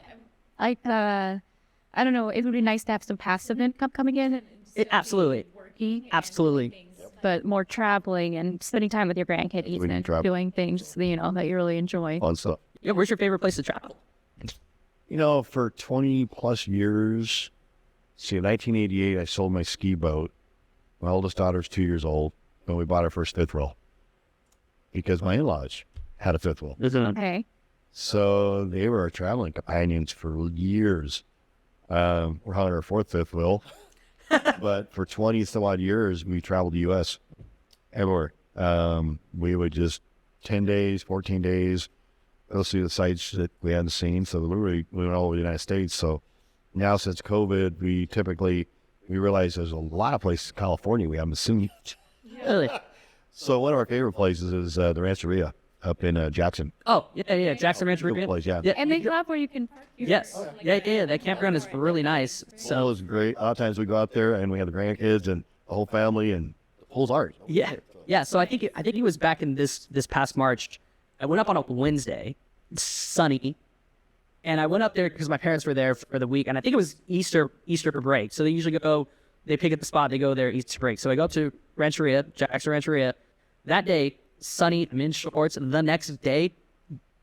I don't know. It would be nice to have some passive income coming in. Absolutely. Working. Absolutely. But more traveling and spending time with your grandkids We need and travel. doing things, you know, that you really enjoy. Fun stuff. Yeah, where's your favorite place to travel? You know, for 20 plus years, see, in 1988, I sold my ski boat. My oldest daughter's 2 years old when we bought our first fifth wheel because my in-laws had a fifth wheel. Okay. So they were our traveling companions for years. We're on our fourth fifth wheel, but for 20 some odd years, we traveled the U.S. everywhere. We would just 10 days, 14 days, go see the sites that we hadn't seen. So we went all over the United States. So now since COVID, we realize there's a lot of places in California we haven't seen yet. Really? So one of our favorite places is the Rancheria up in Jackson. Oh, yeah. Jackson Ranch Good Riviera. place, yeah. And they have where you can park. Yes. Yeah. That campground is really nice. So it was great. A lot of times we go out there and we have the grandkids and the whole family, and the pool's ours. Yeah. So I think it was back in this past March. I went up on a Wednesday, sunny, and I went up there because my parents were there for the week, and I think it was Easter break. So they usually they pick up the spot, they go there Easter break. So I go up to Jackson Rancheria. That day, sunny, I'm in shorts. The next day,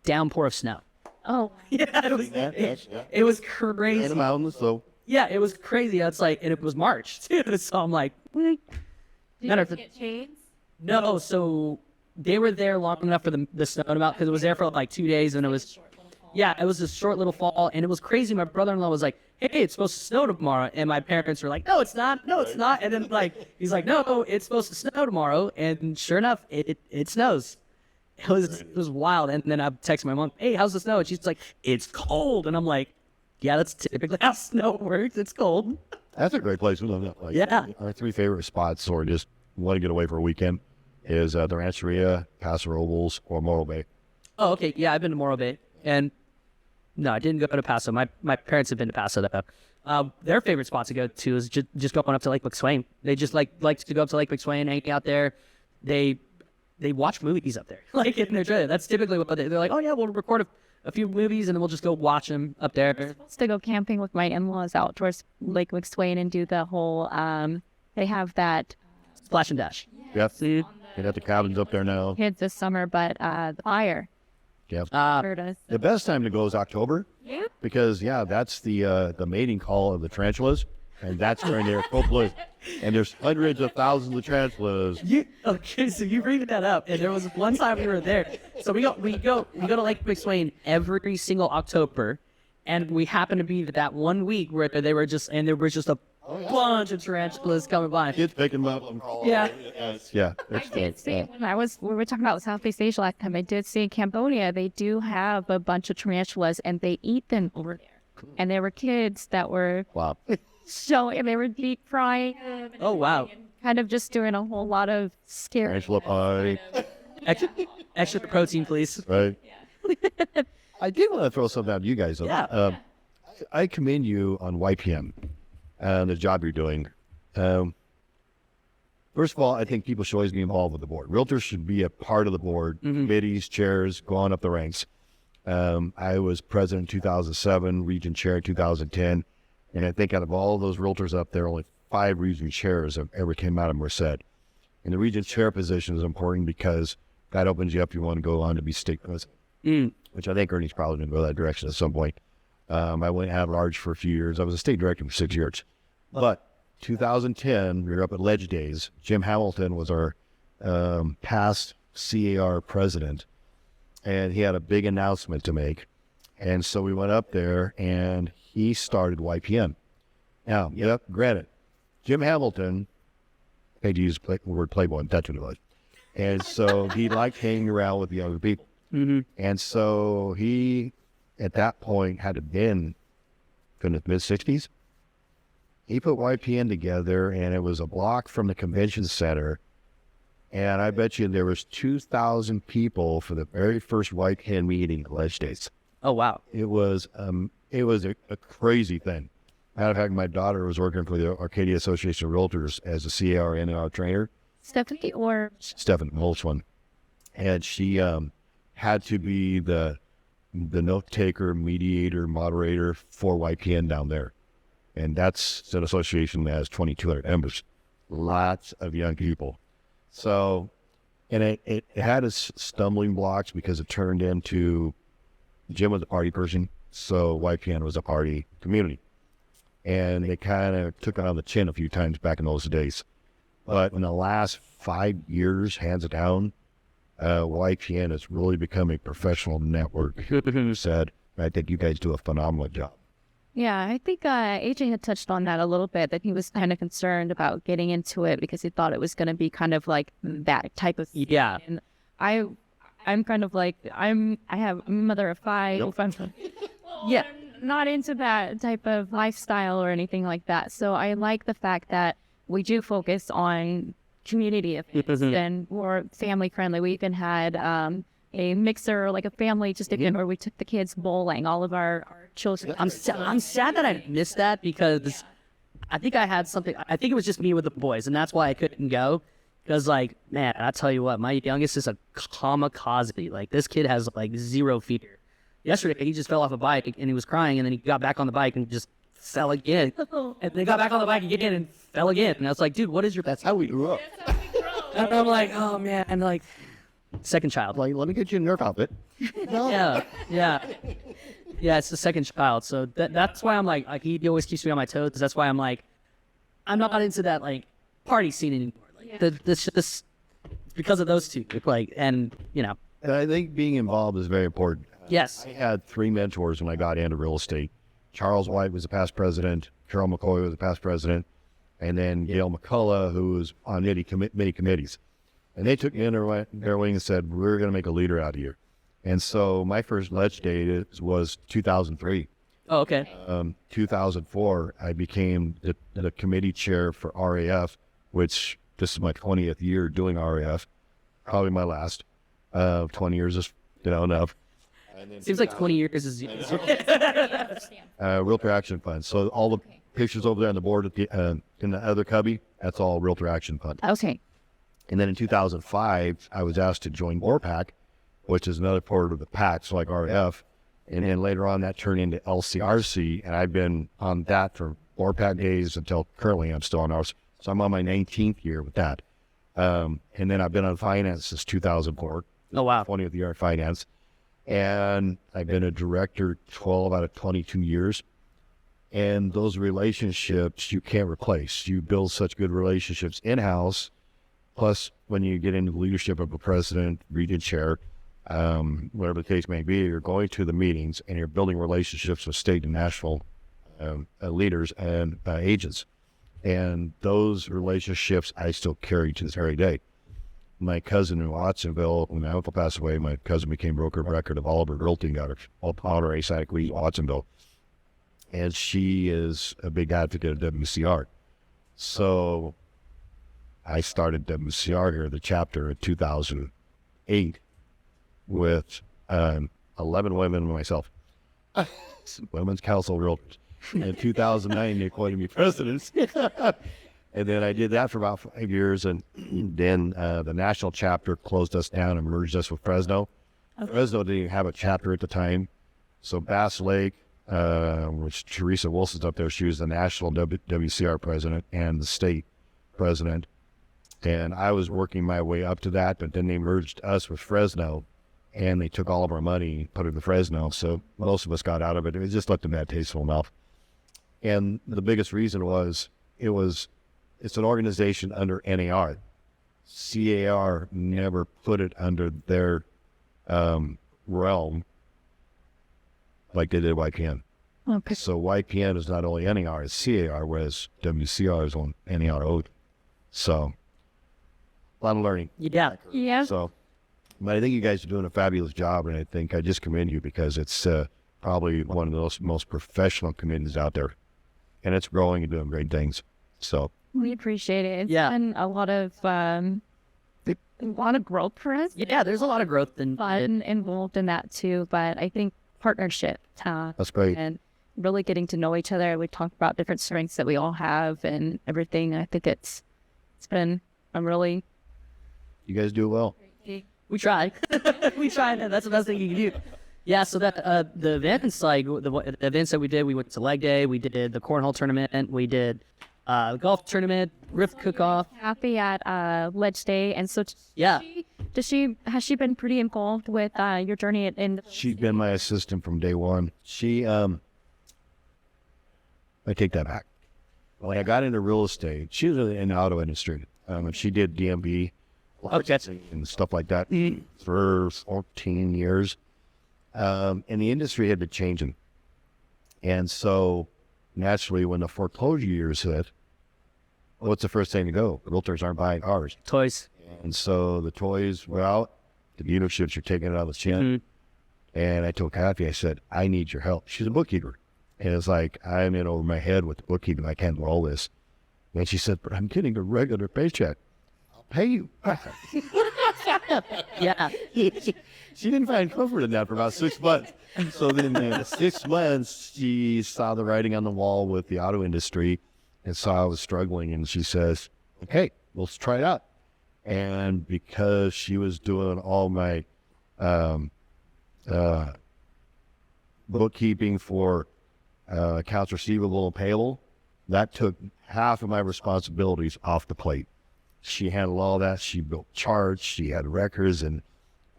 downpour of snow. Oh, Yeah, it was crazy. In the mountains, so Yeah, it was crazy. It's like, and it was March too. So I'm like, did Matter you of- get chains? no. So they were there long enough for the snow to melt because it was there for like 2 days, and it was a short little fall, and it was crazy. My brother-in-law was like, "Hey, it's supposed to snow tomorrow," and my parents were like, "No, it's not. No, it's not." And then like he's like, "No, it's supposed to snow tomorrow," and sure enough, it snows. It was wild. And then I texted my mom, "Hey, how's the snow?" And she's like, "It's cold," and I'm like, "Yeah, that's typically how snow works. It's cold." that's a great place. We love that place. Yeah. Our three favorite spots, or just want to get away for a weekend, is the Rancheria, Paso Robles, or Morro Bay. Oh, okay. Yeah, I've been to Morro Bay, and no, I didn't go to Paso. My parents have been to Paso though. Their favorite spot to go to is just going up to Lake McSwain. They just like to go up to Lake McSwain, hang out there. They watch movies up there, like in their trailer. That's typically what they're like. Oh yeah, we'll record a few movies and then we'll just go watch them up there. Supposed to go camping with my in-laws out towards Lake McSwain and do the whole. They have that Splash and dash. Yep. See? They got the cabins up there now. kids this summer, but the fire Yep. hurt us. The best time to go is October. Yeah. Because that's the mating call of the tarantulas, and that's when they're full blood. And there's hundreds of thousands of tarantulas. Okay, so you bring that up, and there was one time we were there. So we go to Lake McSwain every single October, and we happened to be that one week where there were just a bunch of tarantulas coming by. Kids picking them up. And Yeah. Yeah. I did see when we were talking about Southeast Asia last time. I did see in Cambodia they do have a bunch of tarantulas and they eat them over there. And there were kids that were Wow. showing, they were deep frying them and Oh wow! kind of just doing a whole lot of scary. Tarantula pie. Extra protein, please. Right. I did want to throw something out to you guys. Though. Yeah. I commend you on YPM and the job you're doing. First of all, I think people should always be involved with the board. Realtors should be a part of the board, committees, chairs, go on up the ranks. I was president in 2007, region chair in 2010, and I think out of all those realtors up there, only 5 region chairs have ever came out of Merced. And the region chair position is important because that opens you up. You want to go on to be state president, which I think Ernie's probably going to go that direction at some point. I went at large for a few years. I was a state director for 6 years. But 2010, we were up at Ledge Days. Jim Hamilton was our past CAR president, and he had a big announcement to make. And so we went up there, and he started YPN. Now, yep, granted, Jim Hamilton, I hate to use the word playboy, that's what it was. And so he liked hanging around with the younger people. And so he, at that point, had to been in the mid-60s. He put YPN together, and it was a block from the convention center. And I bet you there was 2,000 people for the very first YPN meeting at Ledge Days. Oh, wow. It was a crazy thing. Matter of fact, my daughter was working for the Arcadia Association of Realtors as a CAR NAR trainer. Stephanie or? Stephanie, Mulch one. And she had to be the note taker, mediator, moderator for YPN down there. And that's an association that has 2,200 members. Lots of young people. So, and it had its stumbling blocks because it turned into, Jim was a party person, so YPN was a party community. And they kind of took it on the chin a few times back in those days. But in the last 5 years, hands down, YPN has really become a professional network. Said, I think you guys do a phenomenal job. Yeah, I think AJ had touched on that a little bit, that he was kind of concerned about getting into it because he thought it was going to be kind of like that type of thing. Yeah. And I'm kind of like, I'm a mother of 5. Nope. Yeah, not into that type of lifestyle or anything like that. So I like the fact that we do focus on community events and more family friendly. We even had a mixer, like a family just event where we took the kids bowling, all of our children. I'm sad that I missed that because I think I had something. I think it was just me with the boys, and that's why I couldn't go. Because, like, man, I tell you what, my youngest is a kamikaze. Like, this kid has, like, 0 fear. Yesterday, he just fell off a bike, and he was crying, and then he got back on the bike and just fell again. And then got back on the bike again and fell again. And I was like, dude, what is your... That's how we grew up. And I'm like, oh, man. And, like, second child. Like, let me get you a Nerf outfit. Yeah, it's the second child. So that's why I'm like, he always keeps me on my toes. That's why I'm like, I'm not into that, like, party scene anymore. Like, this because of those two. Like, and, you know. And I think being involved is very important. Yes. I had 3 mentors when I got into real estate. Charles White was a past president. Carol McCoy was a past president. And then Gail McCullough, who was on many committees. And they took me under their wing and said, we're going to make a leader out of you. And so my first Ledge Day was 2003. Oh, okay. 2004, I became the committee chair for RAF, which this is my 20th year doing RAF. Probably my last. 20 years is, enough. Seems like 20 years is... Realtor Action Fund. So all the pictures over there on the board in the other cubby, that's all Realtor Action Fund. Okay. And then in 2005, I was asked to join ORPAC, which is another part of the PAC, so like RF. And then later on, that turned into LCRC, and I've been on that for ORPAC days until currently I'm still on ours. So I'm on my 19th year with that. And then I've been on finance since 2004. Oh, wow. 20th year in finance. And I've been a director 12 out of 22 years. And those relationships you can't replace. You build such good relationships in-house. Plus, when you get into leadership of a president, region chair, whatever the case may be, you're going to the meetings and you're building relationships with state and national leaders and agents. And those relationships I still carry to this very day. My cousin in Watsonville, when my uncle passed away, my cousin became broker of record of Oliver Realty and got a honorary Sonic League Watsonville. And she is a big advocate of WCR. So I started WCR here, the chapter in 2008 with 11 women and myself. Women's Council Realtors. In 2009, they appointed me president. And then I did that for about 5 years. And then the national chapter closed us down and merged us with Fresno. Okay. Fresno didn't even have a chapter at the time. So Bass Lake, which Teresa Wilson's up there, she was the national WCR president and the state president. And I was working my way up to that, but then they merged us with Fresno, and they took all of our money and put it in Fresno. So most of us got out of it. It just left a bad taste in my mouth. And the biggest reason was it's an organization under NAR. CAR never put it under their realm like they did YPN. Okay. So YPN is not only NAR, it's CAR, whereas WCR is on NAR. So a lot of learning. Yeah. Yeah. So, but I think you guys are doing a fabulous job, and I think I just commend you because it's probably one of those most professional communities out there, and it's growing and doing great things. So We appreciate it. It's Yeah. been a lot of growth for us. Yeah, there's a lot of growth in Fun involved in that too, but I think partnership that's great. and really getting to know each other. We talked about different strengths that we all have and everything. I think it's been a really You guys do well. We try. We try. That's the best thing you can do. Yeah, so that the events, like the events that we did, we went to leg day, we did the cornhole tournament, we did the golf tournament, riff cook-off. happy at Ledge Day. And so Yeah. has she been pretty involved with your journey in She's been my assistant from day one. I take that back. When I got into real estate, she was in the auto industry. She did DMV and stuff like that for 14 years. And the industry had been changing. And so naturally, when the foreclosure years hit, what's the first thing to go? Realtors aren't buying cars. Toys. And so the toys were out. The dealerships are taking it out of the chin. And I told Kathy, I said, I need your help. She's a bookkeeper. And it's like, I'm in over my head with the bookkeeping. I can't do all this. And she said, but I'm getting a regular paycheck. I'll pay you. Yeah. She didn't find comfort in that for about 6 months. So then in 6 months, she saw the writing on the wall with the auto industry and saw I was struggling. And she says, okay, let's try it out. And because she was doing all my bookkeeping for accounts receivable and payable, that took half of my responsibilities off the plate. She handled all that. She built charts. She had records. And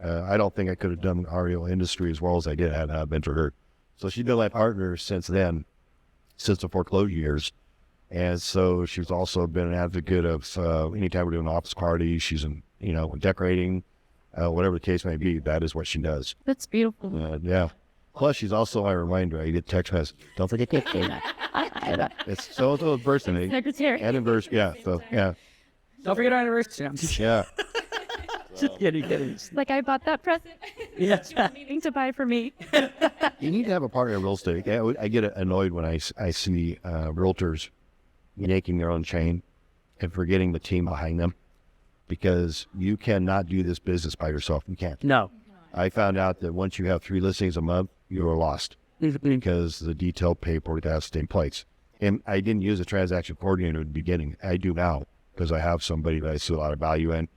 I don't think I could have done REO industry as well as I did had it not been for her. So she's been my partner since then, since the foreclosure years. And so she's also been an advocate of anytime we're doing an office party, she's in, decorating, whatever the case may be, that is what she does. That's beautiful. Yeah. Plus, she's also my reminder. I get text message. Don't forget to say that. It's so-and-so's birthday. Secretary. Anniversary. Yeah. So, yeah. Don't forget our anniversary. I'm just Yeah. kidding. Like, I bought that present. Yeah. Needing to buy for me. You need to have a partner in real estate. I get annoyed when I see realtors making their own chain and forgetting the team behind them, because you cannot do this business by yourself. You can't. No. I found out that once you have 3 listings a month, you are lost because the detailed paperwork has to take place. And I didn't use a transaction coordinator at the beginning. I do now because I have somebody that I see a lot of value in.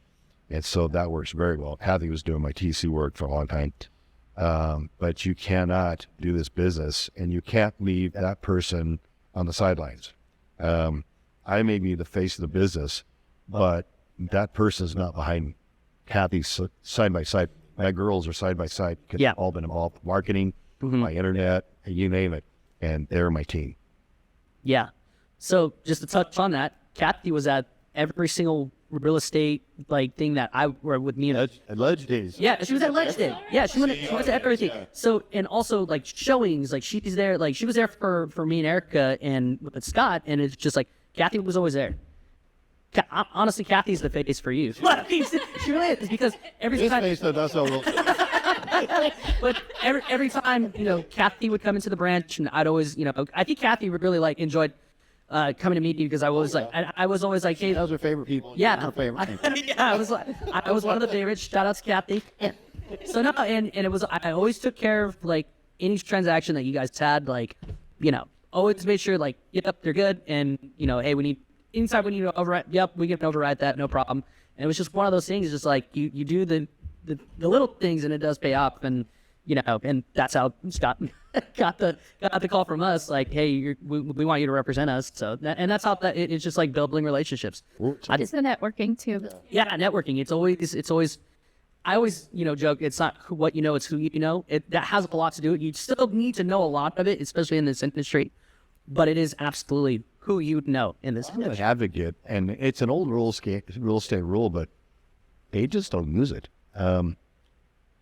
And so that works very well. Kathy was doing my TC work for a long time. But you cannot do this business and you can't leave that person on the sidelines. I may be the face of the business, but that person's not behind Kathy's side by side. My girls are side by side because they've all been involved with marketing, my internet, you name it, and they're my team. Yeah. So just to touch on that, Kathy was at every single real estate thing that I were with me. At Ledge Days. Yeah, she was at Ledge Day. Yeah, she went to everything. So, and also showings, she's there, she was there for me and Erica and with Scott, and it's just Kathy was always there. Honestly, Kathy's the face for you. She really is, because every time. But every time, Kathy would come into the branch, and I'd always, I think Kathy would really enjoyed coming to meet you, because I was I was always hey, Those are favorite people. yeah, Her favorite. I was one of the favorites. Shout out to Kathy. So no, and it was, I always took care of any transaction that you guys had, always made sure yep, they're good, and hey, we need. Inside we need to override. Yep, we can override that, no problem. And it was just one of those things. Just you do the little things, and it does pay off. And and that's how Scott got the call from us. Hey, we want you to represent us. So that's how it's just building relationships. It's the networking too. Yeah, networking. It's always. I always joke. It's not what you know, it's who you know. That has a lot to do with it. You still need to know a lot of it, especially in this industry. But it is absolutely who you know in this I'm an advocate, and it's an old real estate rule, but they just don't use it.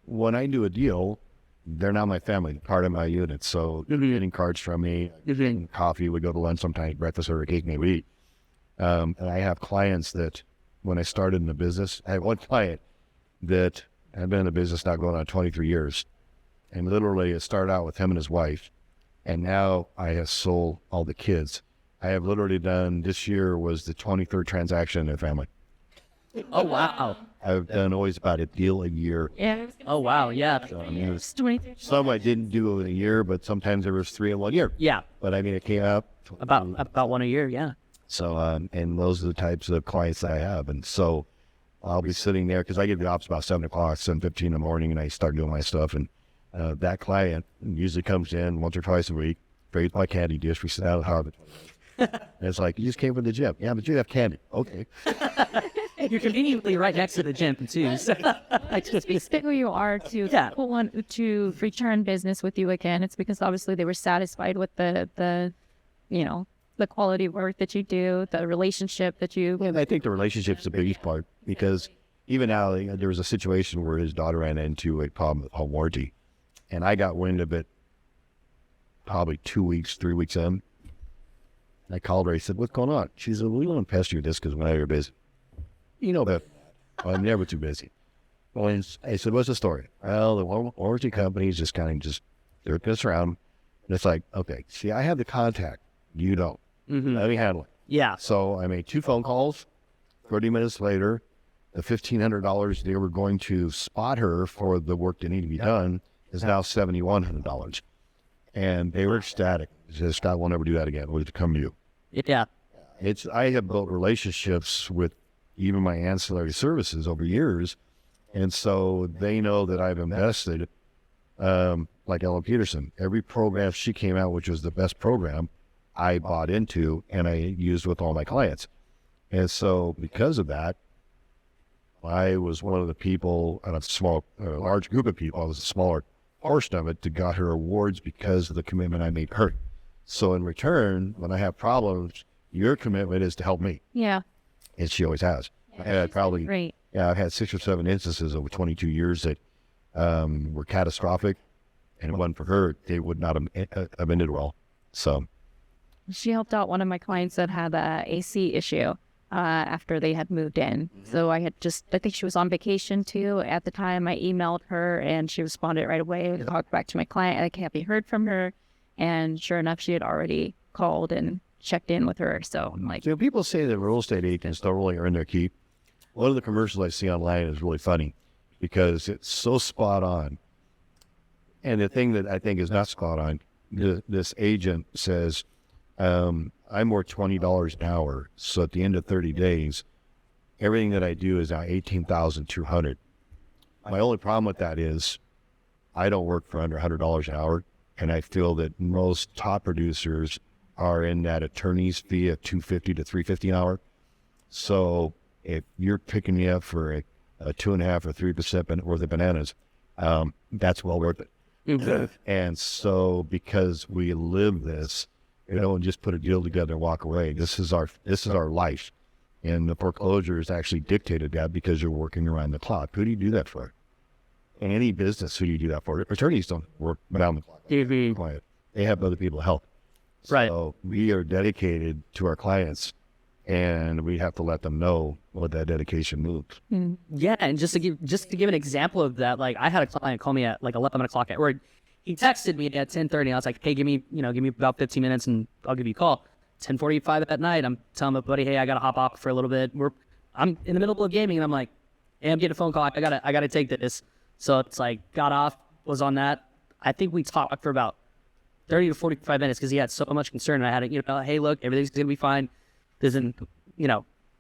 When I do a deal, they're now my family, part of my unit. So getting cards from me, getting coffee, we go to lunch sometimes, breakfast, or occasionally we eat. And I have clients that when I started in the business, I had one client that had been in the business now going on 23 years. And literally it started out with him and his wife. And now I have sold all the kids. I have literally done, this year was the 23rd transaction in their family. Oh, wow. I've done always about a deal a year. Yeah. Oh, wow. Yeah. So, I mean, It's 23. some I didn't do in a year, but sometimes there was 3 in 1 year. Yeah. But I mean, it came up. About one a year. Yeah. So, and those are the types of clients that I have. And so I'll be sitting there because I get the ops about 7 o'clock, 7:15 in the morning, and I start doing my stuff. And that client usually comes in once or twice a week, brings my candy dish. We sit down and harvest. And it's like, you just came from the gym. Yeah, but you have candy. Okay. You're conveniently right next to the gym too. So I just Speaks to who you are to people want to return business with you again. It's because obviously they were satisfied with the quality of work that you do, the relationship that you. And I think the relationship's the biggest part because even now there was a situation where his daughter ran into a problem with home warranty, and I got wind of it probably 2 weeks, 3 weeks in. I called her. I said, "What's going on?" She said, "We don't pester you this because whenever you're busy." You know that. I'm never too busy. Well, I said, "What's the story?" Well, the warranty companies just they're pissed around. And it's like, okay, see, I have the contact. You don't. Let me handle it. Yeah. So I made 2 phone calls. 30 minutes later, the $1,500 they were going to spot her for the work that needed to be done is now $7,100. And they were ecstatic. They said, "Scott, we'll never do that again. We'll come to you." Yeah. I have built relationships with even my ancillary services over years. And so they know that I've invested, like Ellen Peterson. Every program she came out, which was the best program, I bought into and I used with all my clients. And so because of that, I was one of the people, and a large group of people, I was a smaller portion of it, that got her awards because of the commitment I made her. So in return, when I have problems, your commitment is to help me. Yeah. And she always has. I had probably, Great. yeah, I've had 6 or 7 instances over 22 years that were catastrophic. And if it wasn't for her, they would not have ended well. So She helped out one of my clients that had a AC issue after they had moved in. So I think she was on vacation too. At the time, I emailed her and she responded right away. I talked back to my client. I can't be heard from her. And sure enough, she had already called and checked in with her. So I'm like, people say that real estate agents don't really earn their keep. One of the commercials I see online is really funny because it's so spot on. And the thing that I think is not spot on, this agent says, I'm worth $20 an hour. So at the end of 30 days, everything that I do is now $18,200. My only problem with that is I don't work for under $100 an hour. And I feel that most top producers are in that attorney's fee of $250 to $350 an hour. So if you're picking me up for a 2.5% or 3% worth of bananas, that's well worth it. And so because we live this, you don't just put a deal together and walk away. This is our life. And the foreclosure is actually dictated that because you're working around the clock. Who do you do that for? In any business, who do you do that for? Attorneys don't work around the clock. They have other people to help. Right. So we are dedicated to our clients, and we have to let them know what that dedication means. Yeah, and just to give an example of that, like I had a client call me at like 11 o'clock or he texted me at 10:30. I was like, "Hey, give me about 15 minutes, and I'll give you a call." 10:45 at night, I'm telling my buddy, "Hey, I gotta hop off for a little bit." I'm in the middle of gaming, and I'm like, "Hey, I'm getting a phone call. I gotta take this." So it's like got off, was on that. I think we talked for about 30 to 45 minutes because he had so much concern. And I had to, hey, look, everything's gonna be fine. Doesn't,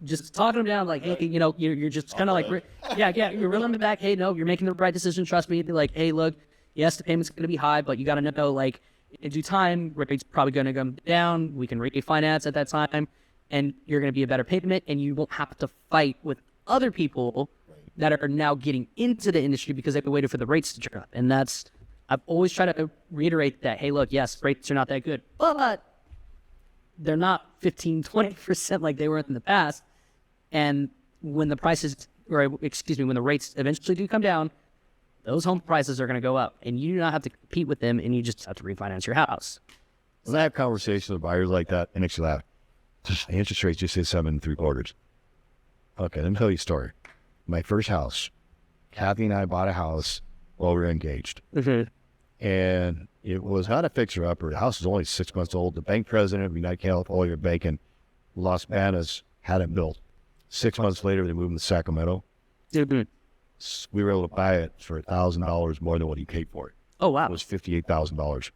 just talking him down, like, hey, you're just kind of like, you're reeling me back. Hey, no, you're making the right decision. Trust me. Like, hey, look, yes, the payment's gonna be high, but you gotta know, like, in due time, rate's probably gonna come down. We can refinance at that time, and you're gonna be a better payment, and you won't have to fight with other people that are now getting into the industry because they've been waiting for the rates to drop. And I've always tried to reiterate that, hey, look, yes, rates are not that good, but they're not 15, 20% like they were in the past. And when the prices, when the rates eventually do come down, those home prices are going to go up, and you do not have to compete with them, and you just have to refinance your house. When I have conversations with buyers like that, and makes you laugh. The interest rates just hit 7.75. Okay, let me tell you a story. My first house, Kathy and I bought a house while we were engaged. And it was not a fixer-upper. The house was only 6 months old. The bank president of United California Bank in Las Vegas had it built. 6 months later, they moved to Sacramento. We were able to buy it for $1,000 more than what he paid for it. Oh, wow. It was $58,000.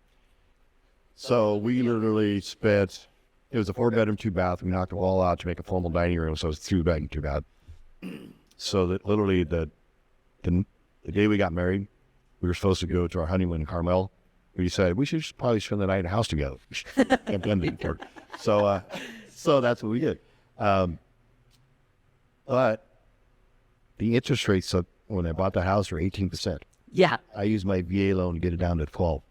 So we literally spent, it was a 4-bedroom, 2-bath. We knocked the wall out to make a formal dining room, so it was 2-bedroom, 2-bath. So that literally the day we got married, we were supposed to go to our honeymoon in Carmel. We decided we should probably spend the night in a house together. So that's what we did. But the interest rates when I bought the house were 18%. Yeah. I used my VA loan to get it down to 12.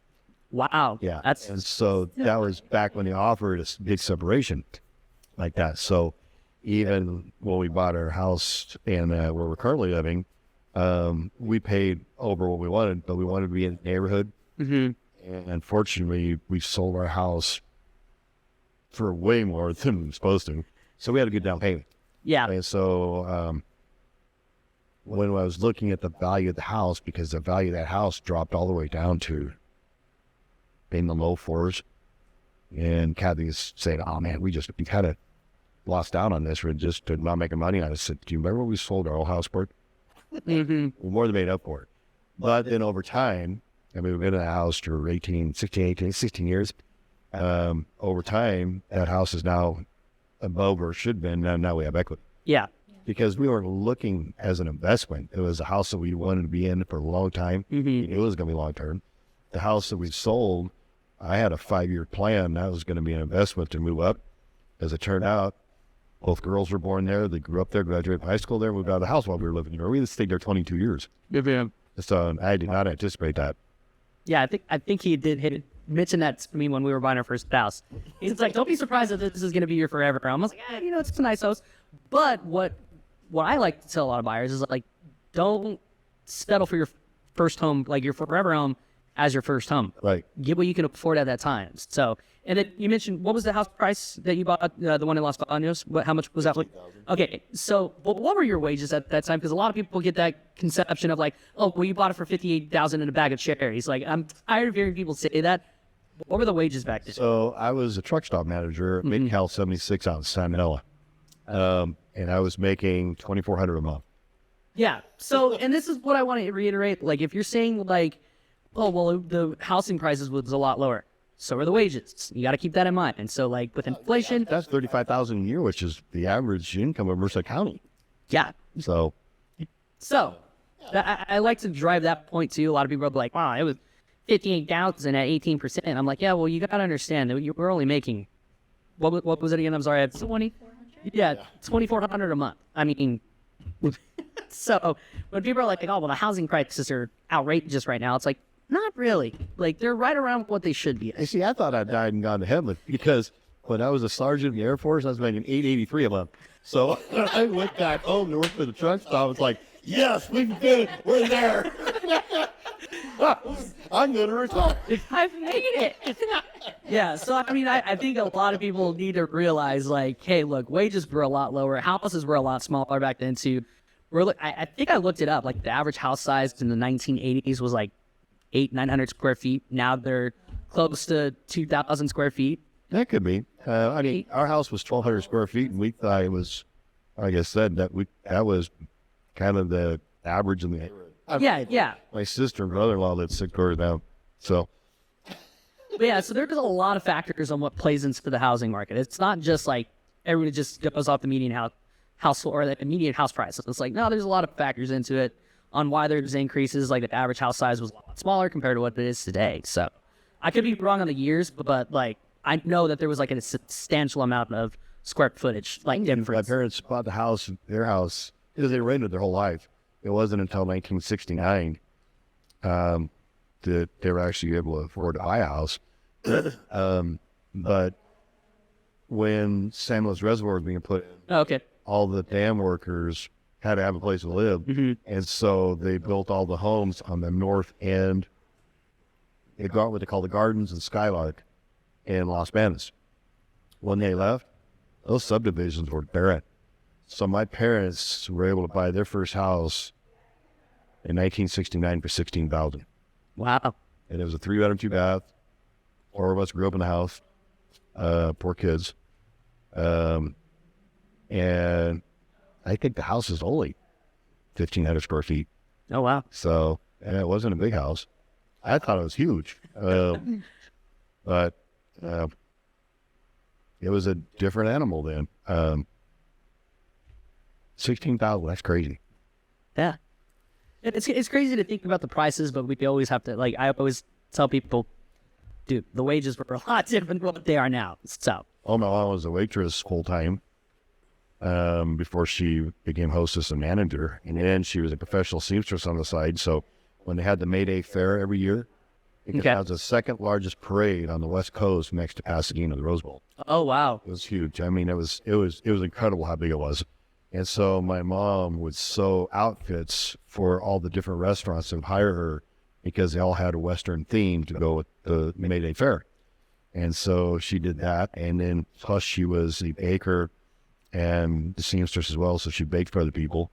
Wow. Yeah. That's And so that was back when they offered a big separation like that. So even when we bought our house and where we're currently living, we paid over what we wanted, but we wanted to be in the neighborhood. And unfortunately, we sold our house for way more than we were supposed to. So we had a good down payment. yeah. And so when I was looking at the value of the house, because the value of that house dropped all the way down to in the low 4s, and Kathy's saying, "Oh man, we kind of lost out on this. We're just not making money on it." I said, "Do you remember when we sold our old house for it?" We more than made up for it. But then over time, I mean, we've been in the house for 16 years. Over time, that house is now above where it should have been. Now we have equity. Yeah. Because we weren't looking as an investment. It was a house that we wanted to be in for a long time. It was going to be long term. The house that we sold, I had a 5-year plan. That was going to be an investment to move up. As it turned out, both girls were born there. They grew up there, graduated from high school there, moved out of the house while we were living there. We stayed there 22 years. So I did not anticipate that. Yeah, I think he did mention that to me when we were buying our first house. He's like, "Don't be surprised that this is going to be your forever home." I was like, it's a nice house. But what I like to tell a lot of buyers is like, don't settle for your first home, like your forever home, as your first home. Right. Get what you can afford at that time. So, and then you mentioned, what was the house price that you bought, the one in Los Banos? How much was that? Okay, so what were your wages at that time? Because a lot of people get that conception of like, oh, well, you bought it for $58,000 in a bag of cherries. Like, I'm tired of hearing people say that. What were the wages back then? So I was a truck stop manager at Mid-Cal 76 out in San Manila. And I was making $2,400 a month. Yeah. So, and this is what I want to reiterate. Like, if you're saying like, oh, well, the housing prices was a lot lower, so are the wages. You got to keep that in mind. And so, like, with inflation, That's $35,000 a year, which is the average income of Merced County. yeah. So I like to drive that point too. A lot of people are like, wow, it was 58,000 at 18%. I'm like, yeah, well, you got to understand that you were only making, what was it again? I'm sorry. 2,400. Yeah, $2,400 a month. I mean, so when people are like, oh, well, the housing prices are outrageous right now, it's like, not really. Like, they're right around what they should be. you see, I thought I died and gone to heaven because when I was a sergeant in the Air Force, I was making $883 a month. So I went back home to work for the truck stop. I was like, yes, we did it. We're there. I'm going to retire. I've made it. Yeah, so I mean, I think a lot of people need to realize, like, hey, look, wages were a lot lower. Houses were a lot smaller back then, too. I think I looked it up. Like, the average house size in the 1980s was like 900 square feet. Now they're close to 2,000 square feet. That could be. I mean, our house was 1,200 square feet, and we thought it was, like I said, that was kind of the average in the neighborhood. Yeah. My sister and brother-in-law lived 6 doors down. So, But yeah, so there's a lot of factors on what plays into the housing market. It's not just like everybody just goes off the median house or the median house price. It's like, no, there's a lot of factors into it on why there's increases. Like the average house size was a lot smaller compared to what it is today. So I could be wrong on the years, but like I know that there was like a substantial amount of square footage like my difference. parents bought their house, because they rented their whole life. It wasn't until 1969 that they were actually able to afford to buy a house. But when San Luis Reservoir was being put in, Oh, okay. all the dam workers had to have a place to live. And so they built all the homes on the north end. They got what they call the Gardens and Skylark in Los Banos. When they left, those subdivisions were barren. So my parents were able to buy their first house in 1969 for $16,000. Wow. And it was a 3-bedroom, 2-bath. 4 of us grew up in the house. Poor kids. And I think the house is only 1,500 square feet. Oh, wow. So, and it wasn't a big house. I thought it was huge. But it was a different animal then. 16,000, that's crazy. Yeah. It's crazy to think about the prices, but we always have to, like, I always tell people, dude, the wages were a lot different than what they are now. So. Oh, my mom was a waitress full time before she became hostess and manager. And then she was a professional seamstress on the side. So when they had the May Day Fair every year, it has the second largest parade on the West Coast next to Pasadena, the Rose Bowl. Oh, wow. It was huge. I mean, it was incredible how big it was. And so my mom would sew outfits for all the different restaurants and hire her because they all had a Western theme to go with the May Day Fair. And so she did that. And then plus she was the baker and the seamstress as well. So she baked for other people.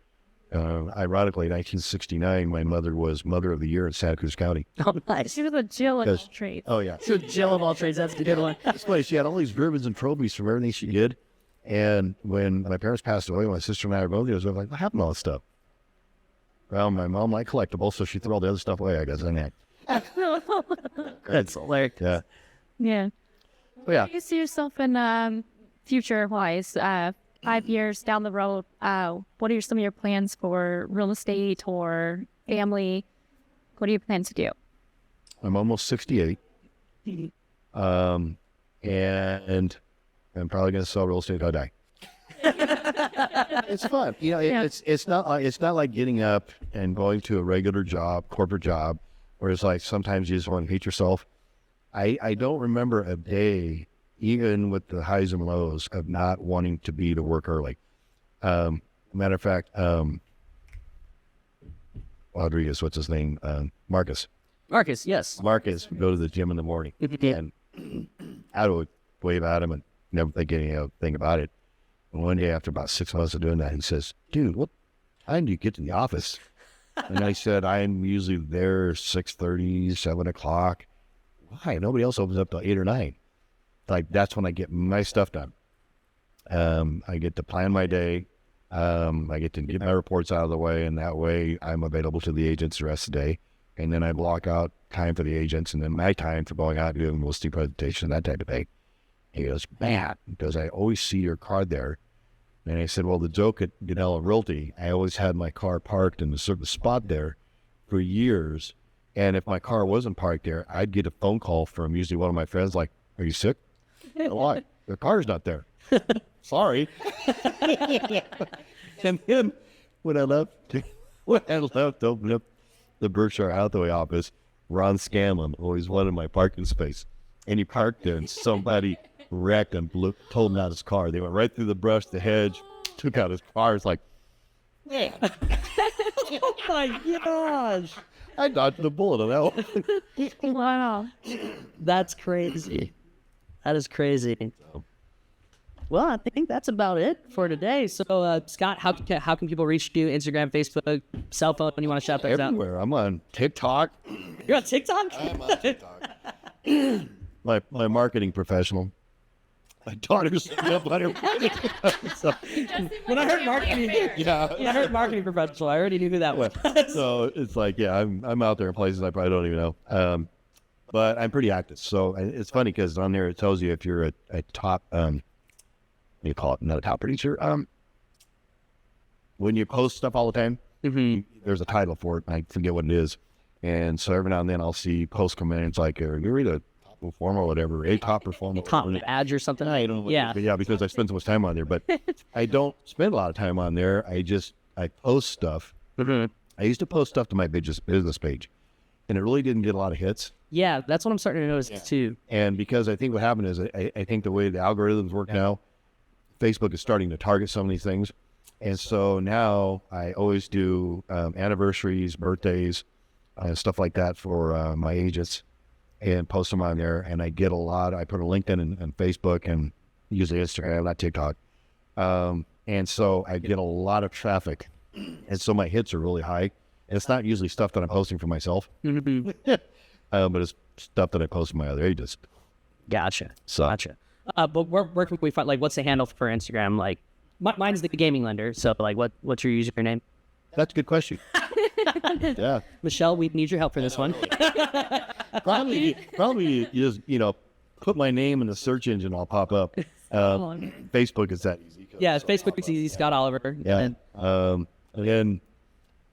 Ironically, in 1969, my mother was Mother of the Year in Santa Cruz County. Oh, nice. She was a Jill of all trades. Oh, yeah. She was Jill of all trades. That's a good one. It's funny. She had all these ribbons and trophies from everything she did. And when my parents passed away, my sister and I were both there, I was like, what happened to all this stuff? Well, my mom liked collectibles, so she threw all the other stuff away, I guess. That's hilarious. Yeah. Yeah. But yeah. Do you see yourself in future-wise, 5 years down the road? What are some of your plans for real estate or family? What do you plan to do? I'm almost 68. And I'm probably going to sell real estate till I die. It's fun. You know, it's not like getting up and going to a regular job, corporate job, where it's like sometimes you just want to hate yourself. I don't remember a day, even with the highs and lows, of not wanting to be to work early. Matter of fact, Rodriguez, what's his name? Marcus, yes. Marcus would go to the gym in the morning. And I would wave at him and never think anything about it. And one day after about 6 months of doing that, he says, dude, what time do you get to the office? And I said, I'm usually there 6:30, 7 o'clock. Why? Nobody else opens up till 8 or 9. Like, that's when I get my stuff done. I get to plan my day. I get to get my reports out of the way, and that way I'm available to the agents the rest of the day. And then I block out time for the agents and then my time for going out and doing listing presentation, that type of thing. He goes, man, because I always see your car there. And I said, well, the joke at Ganella Realty, I always had my car parked in a certain spot there for years. And if my car wasn't parked there, I'd get a phone call from usually one of my friends like, are you sick? Why? The car's not there. Sorry. And then when I left to open up the Berkshire Hathaway office, Ron Scanlon always wanted my parking space. And he parked there and somebody wrecked and told him out his car. They went right through the brush, the hedge, took out his car. It's like, man. Oh my gosh. I dodged the bullet on that one. Wow. That's crazy. That is crazy. Well, I think that's about it for today. So, Scott, how can people reach you? Instagram, Facebook, cell phone, when you want to shout those out? Everywhere. I'm on TikTok. You're on TikTok? I'm on TikTok. my marketing professional. My daughter's up on her. So, when I heard marketing, I heard marketing professional. I already knew who that was. So it's like, yeah, I'm out there in places I probably don't even know. But I'm pretty active. So it's funny because on there it tells you if you're a top, what do you call it? Not a top producer. When you post stuff all the time, there's a title for it. I forget what it is. And so every now and then I'll see posts come in. It's like, you're a top performer or whatever, a top performer. Top badge or something. I don't know. Yeah. Because I spend so much time on there. But I don't spend a lot of time on there. I post stuff. I used to post stuff to my business page. And it really didn't get a lot of hits. Yeah, that's what I'm starting to notice too. And because I think what happened is I think the way the algorithms work now, Facebook is starting to target some of these things. And so now I always do anniversaries, birthdays, stuff like that for my agents, and post them on there. And I get a lot. I put a LinkedIn and Facebook and usually Instagram, not TikTok. And so I get a lot of traffic. And so my hits are really high. And it's not usually stuff that I'm posting for myself, but it's stuff that I post for my other agents. Gotcha. So. Gotcha. But where can we find, like, what's the handle for Instagram? Like, mine's the gaming lender. So, like, what's your username? That's a good question. Yeah. Michelle, we need your help for this one. Probably you just, put my name in the search engine, I'll pop up. Facebook is that easy. Yeah, Facebook is easy. Scott Olilver. Yeah. And then,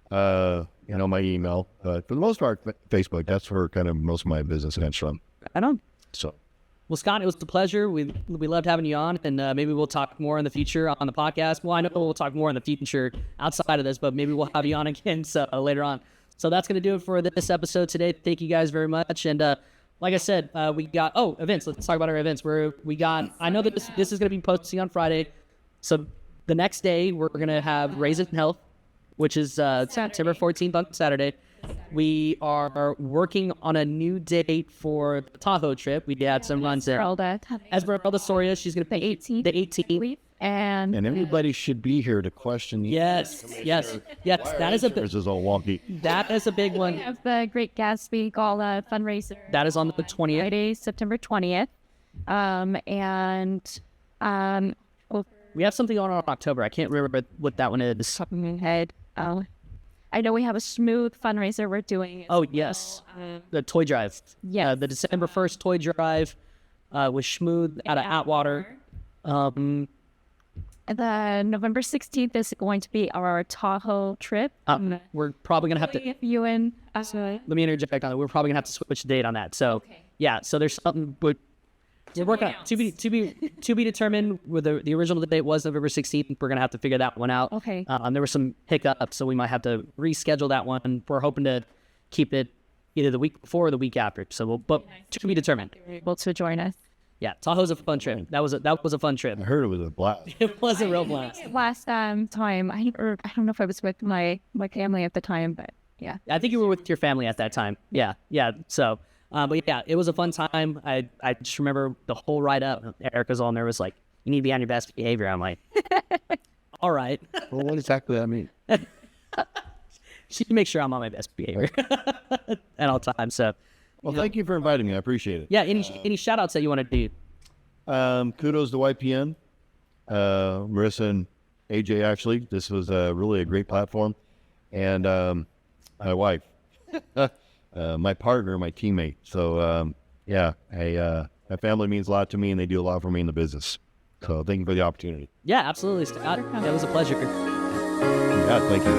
my email. But for the most part, Facebook, that's where kind of most of my business comes from. I know. So. Well, Scott, it was a pleasure. We loved having you on, and maybe we'll talk more in the future on the podcast. Well, I know we'll talk more in the future outside of this, but maybe we'll have you on again later on. So that's going to do it for this episode today. Thank you guys very much. And like I said, we got events. Let's talk about our events. I know that this is going to be posting on Friday, so the next day we're going to have Raise It in Health, which is September 14th on Saturday. We are working on a new date for the Tahoe trip. We had some runs there. Esmeralda Soria, she's going to pay 18th. The 18th. And everybody should be here to question. Yes. That is This is all wonky. That is a big one. we have the Great Gatsby Gala fundraiser. That is on the 20th. Friday, September 20th. We have something on in October. I can't remember what that one is. Top of my head. I know we have a smooth fundraiser we're doing. Oh, yes. The toy drive. Yes. The December 1st toy drive with Schmooth out of Atwater. The November 16th is going to be our Tahoe trip. We're probably going to have to... If you and... Let me interject on it. We're probably going to have to switch the date on that. So, yeah. So there's something... We're working on to be determined. Where the original date was November 16th. We're gonna have to figure that one out. Okay. There were some hiccups, so we might have to reschedule that one. We're hoping to keep it either the week before or the week after. So to be determined. Able to join us. Yeah, Tahoe's a fun trip. That was a fun trip. I heard it was a blast. It was a real blast. Last time, I don't know if I was with my family at the time, but yeah. I think you were with your family at that time. Yeah. So. But yeah, it was a fun time. I just remember the whole ride up. Erica's all nervous, like, you need to be on your best behavior. I'm like, all right. Well, what exactly does that mean? She can make sure I'm on my best behavior at all times. So, well, thank you for inviting me. I appreciate it. Yeah. Any shout outs that you want to do? Kudos to YPN, Marisa and AJ. Actually, this was really a great platform, and my wife. My partner, my teammate. So, my family means a lot to me, and they do a lot for me in the business. So thank you for the opportunity. Yeah, absolutely, Scott. It was a pleasure. Yeah, thank you.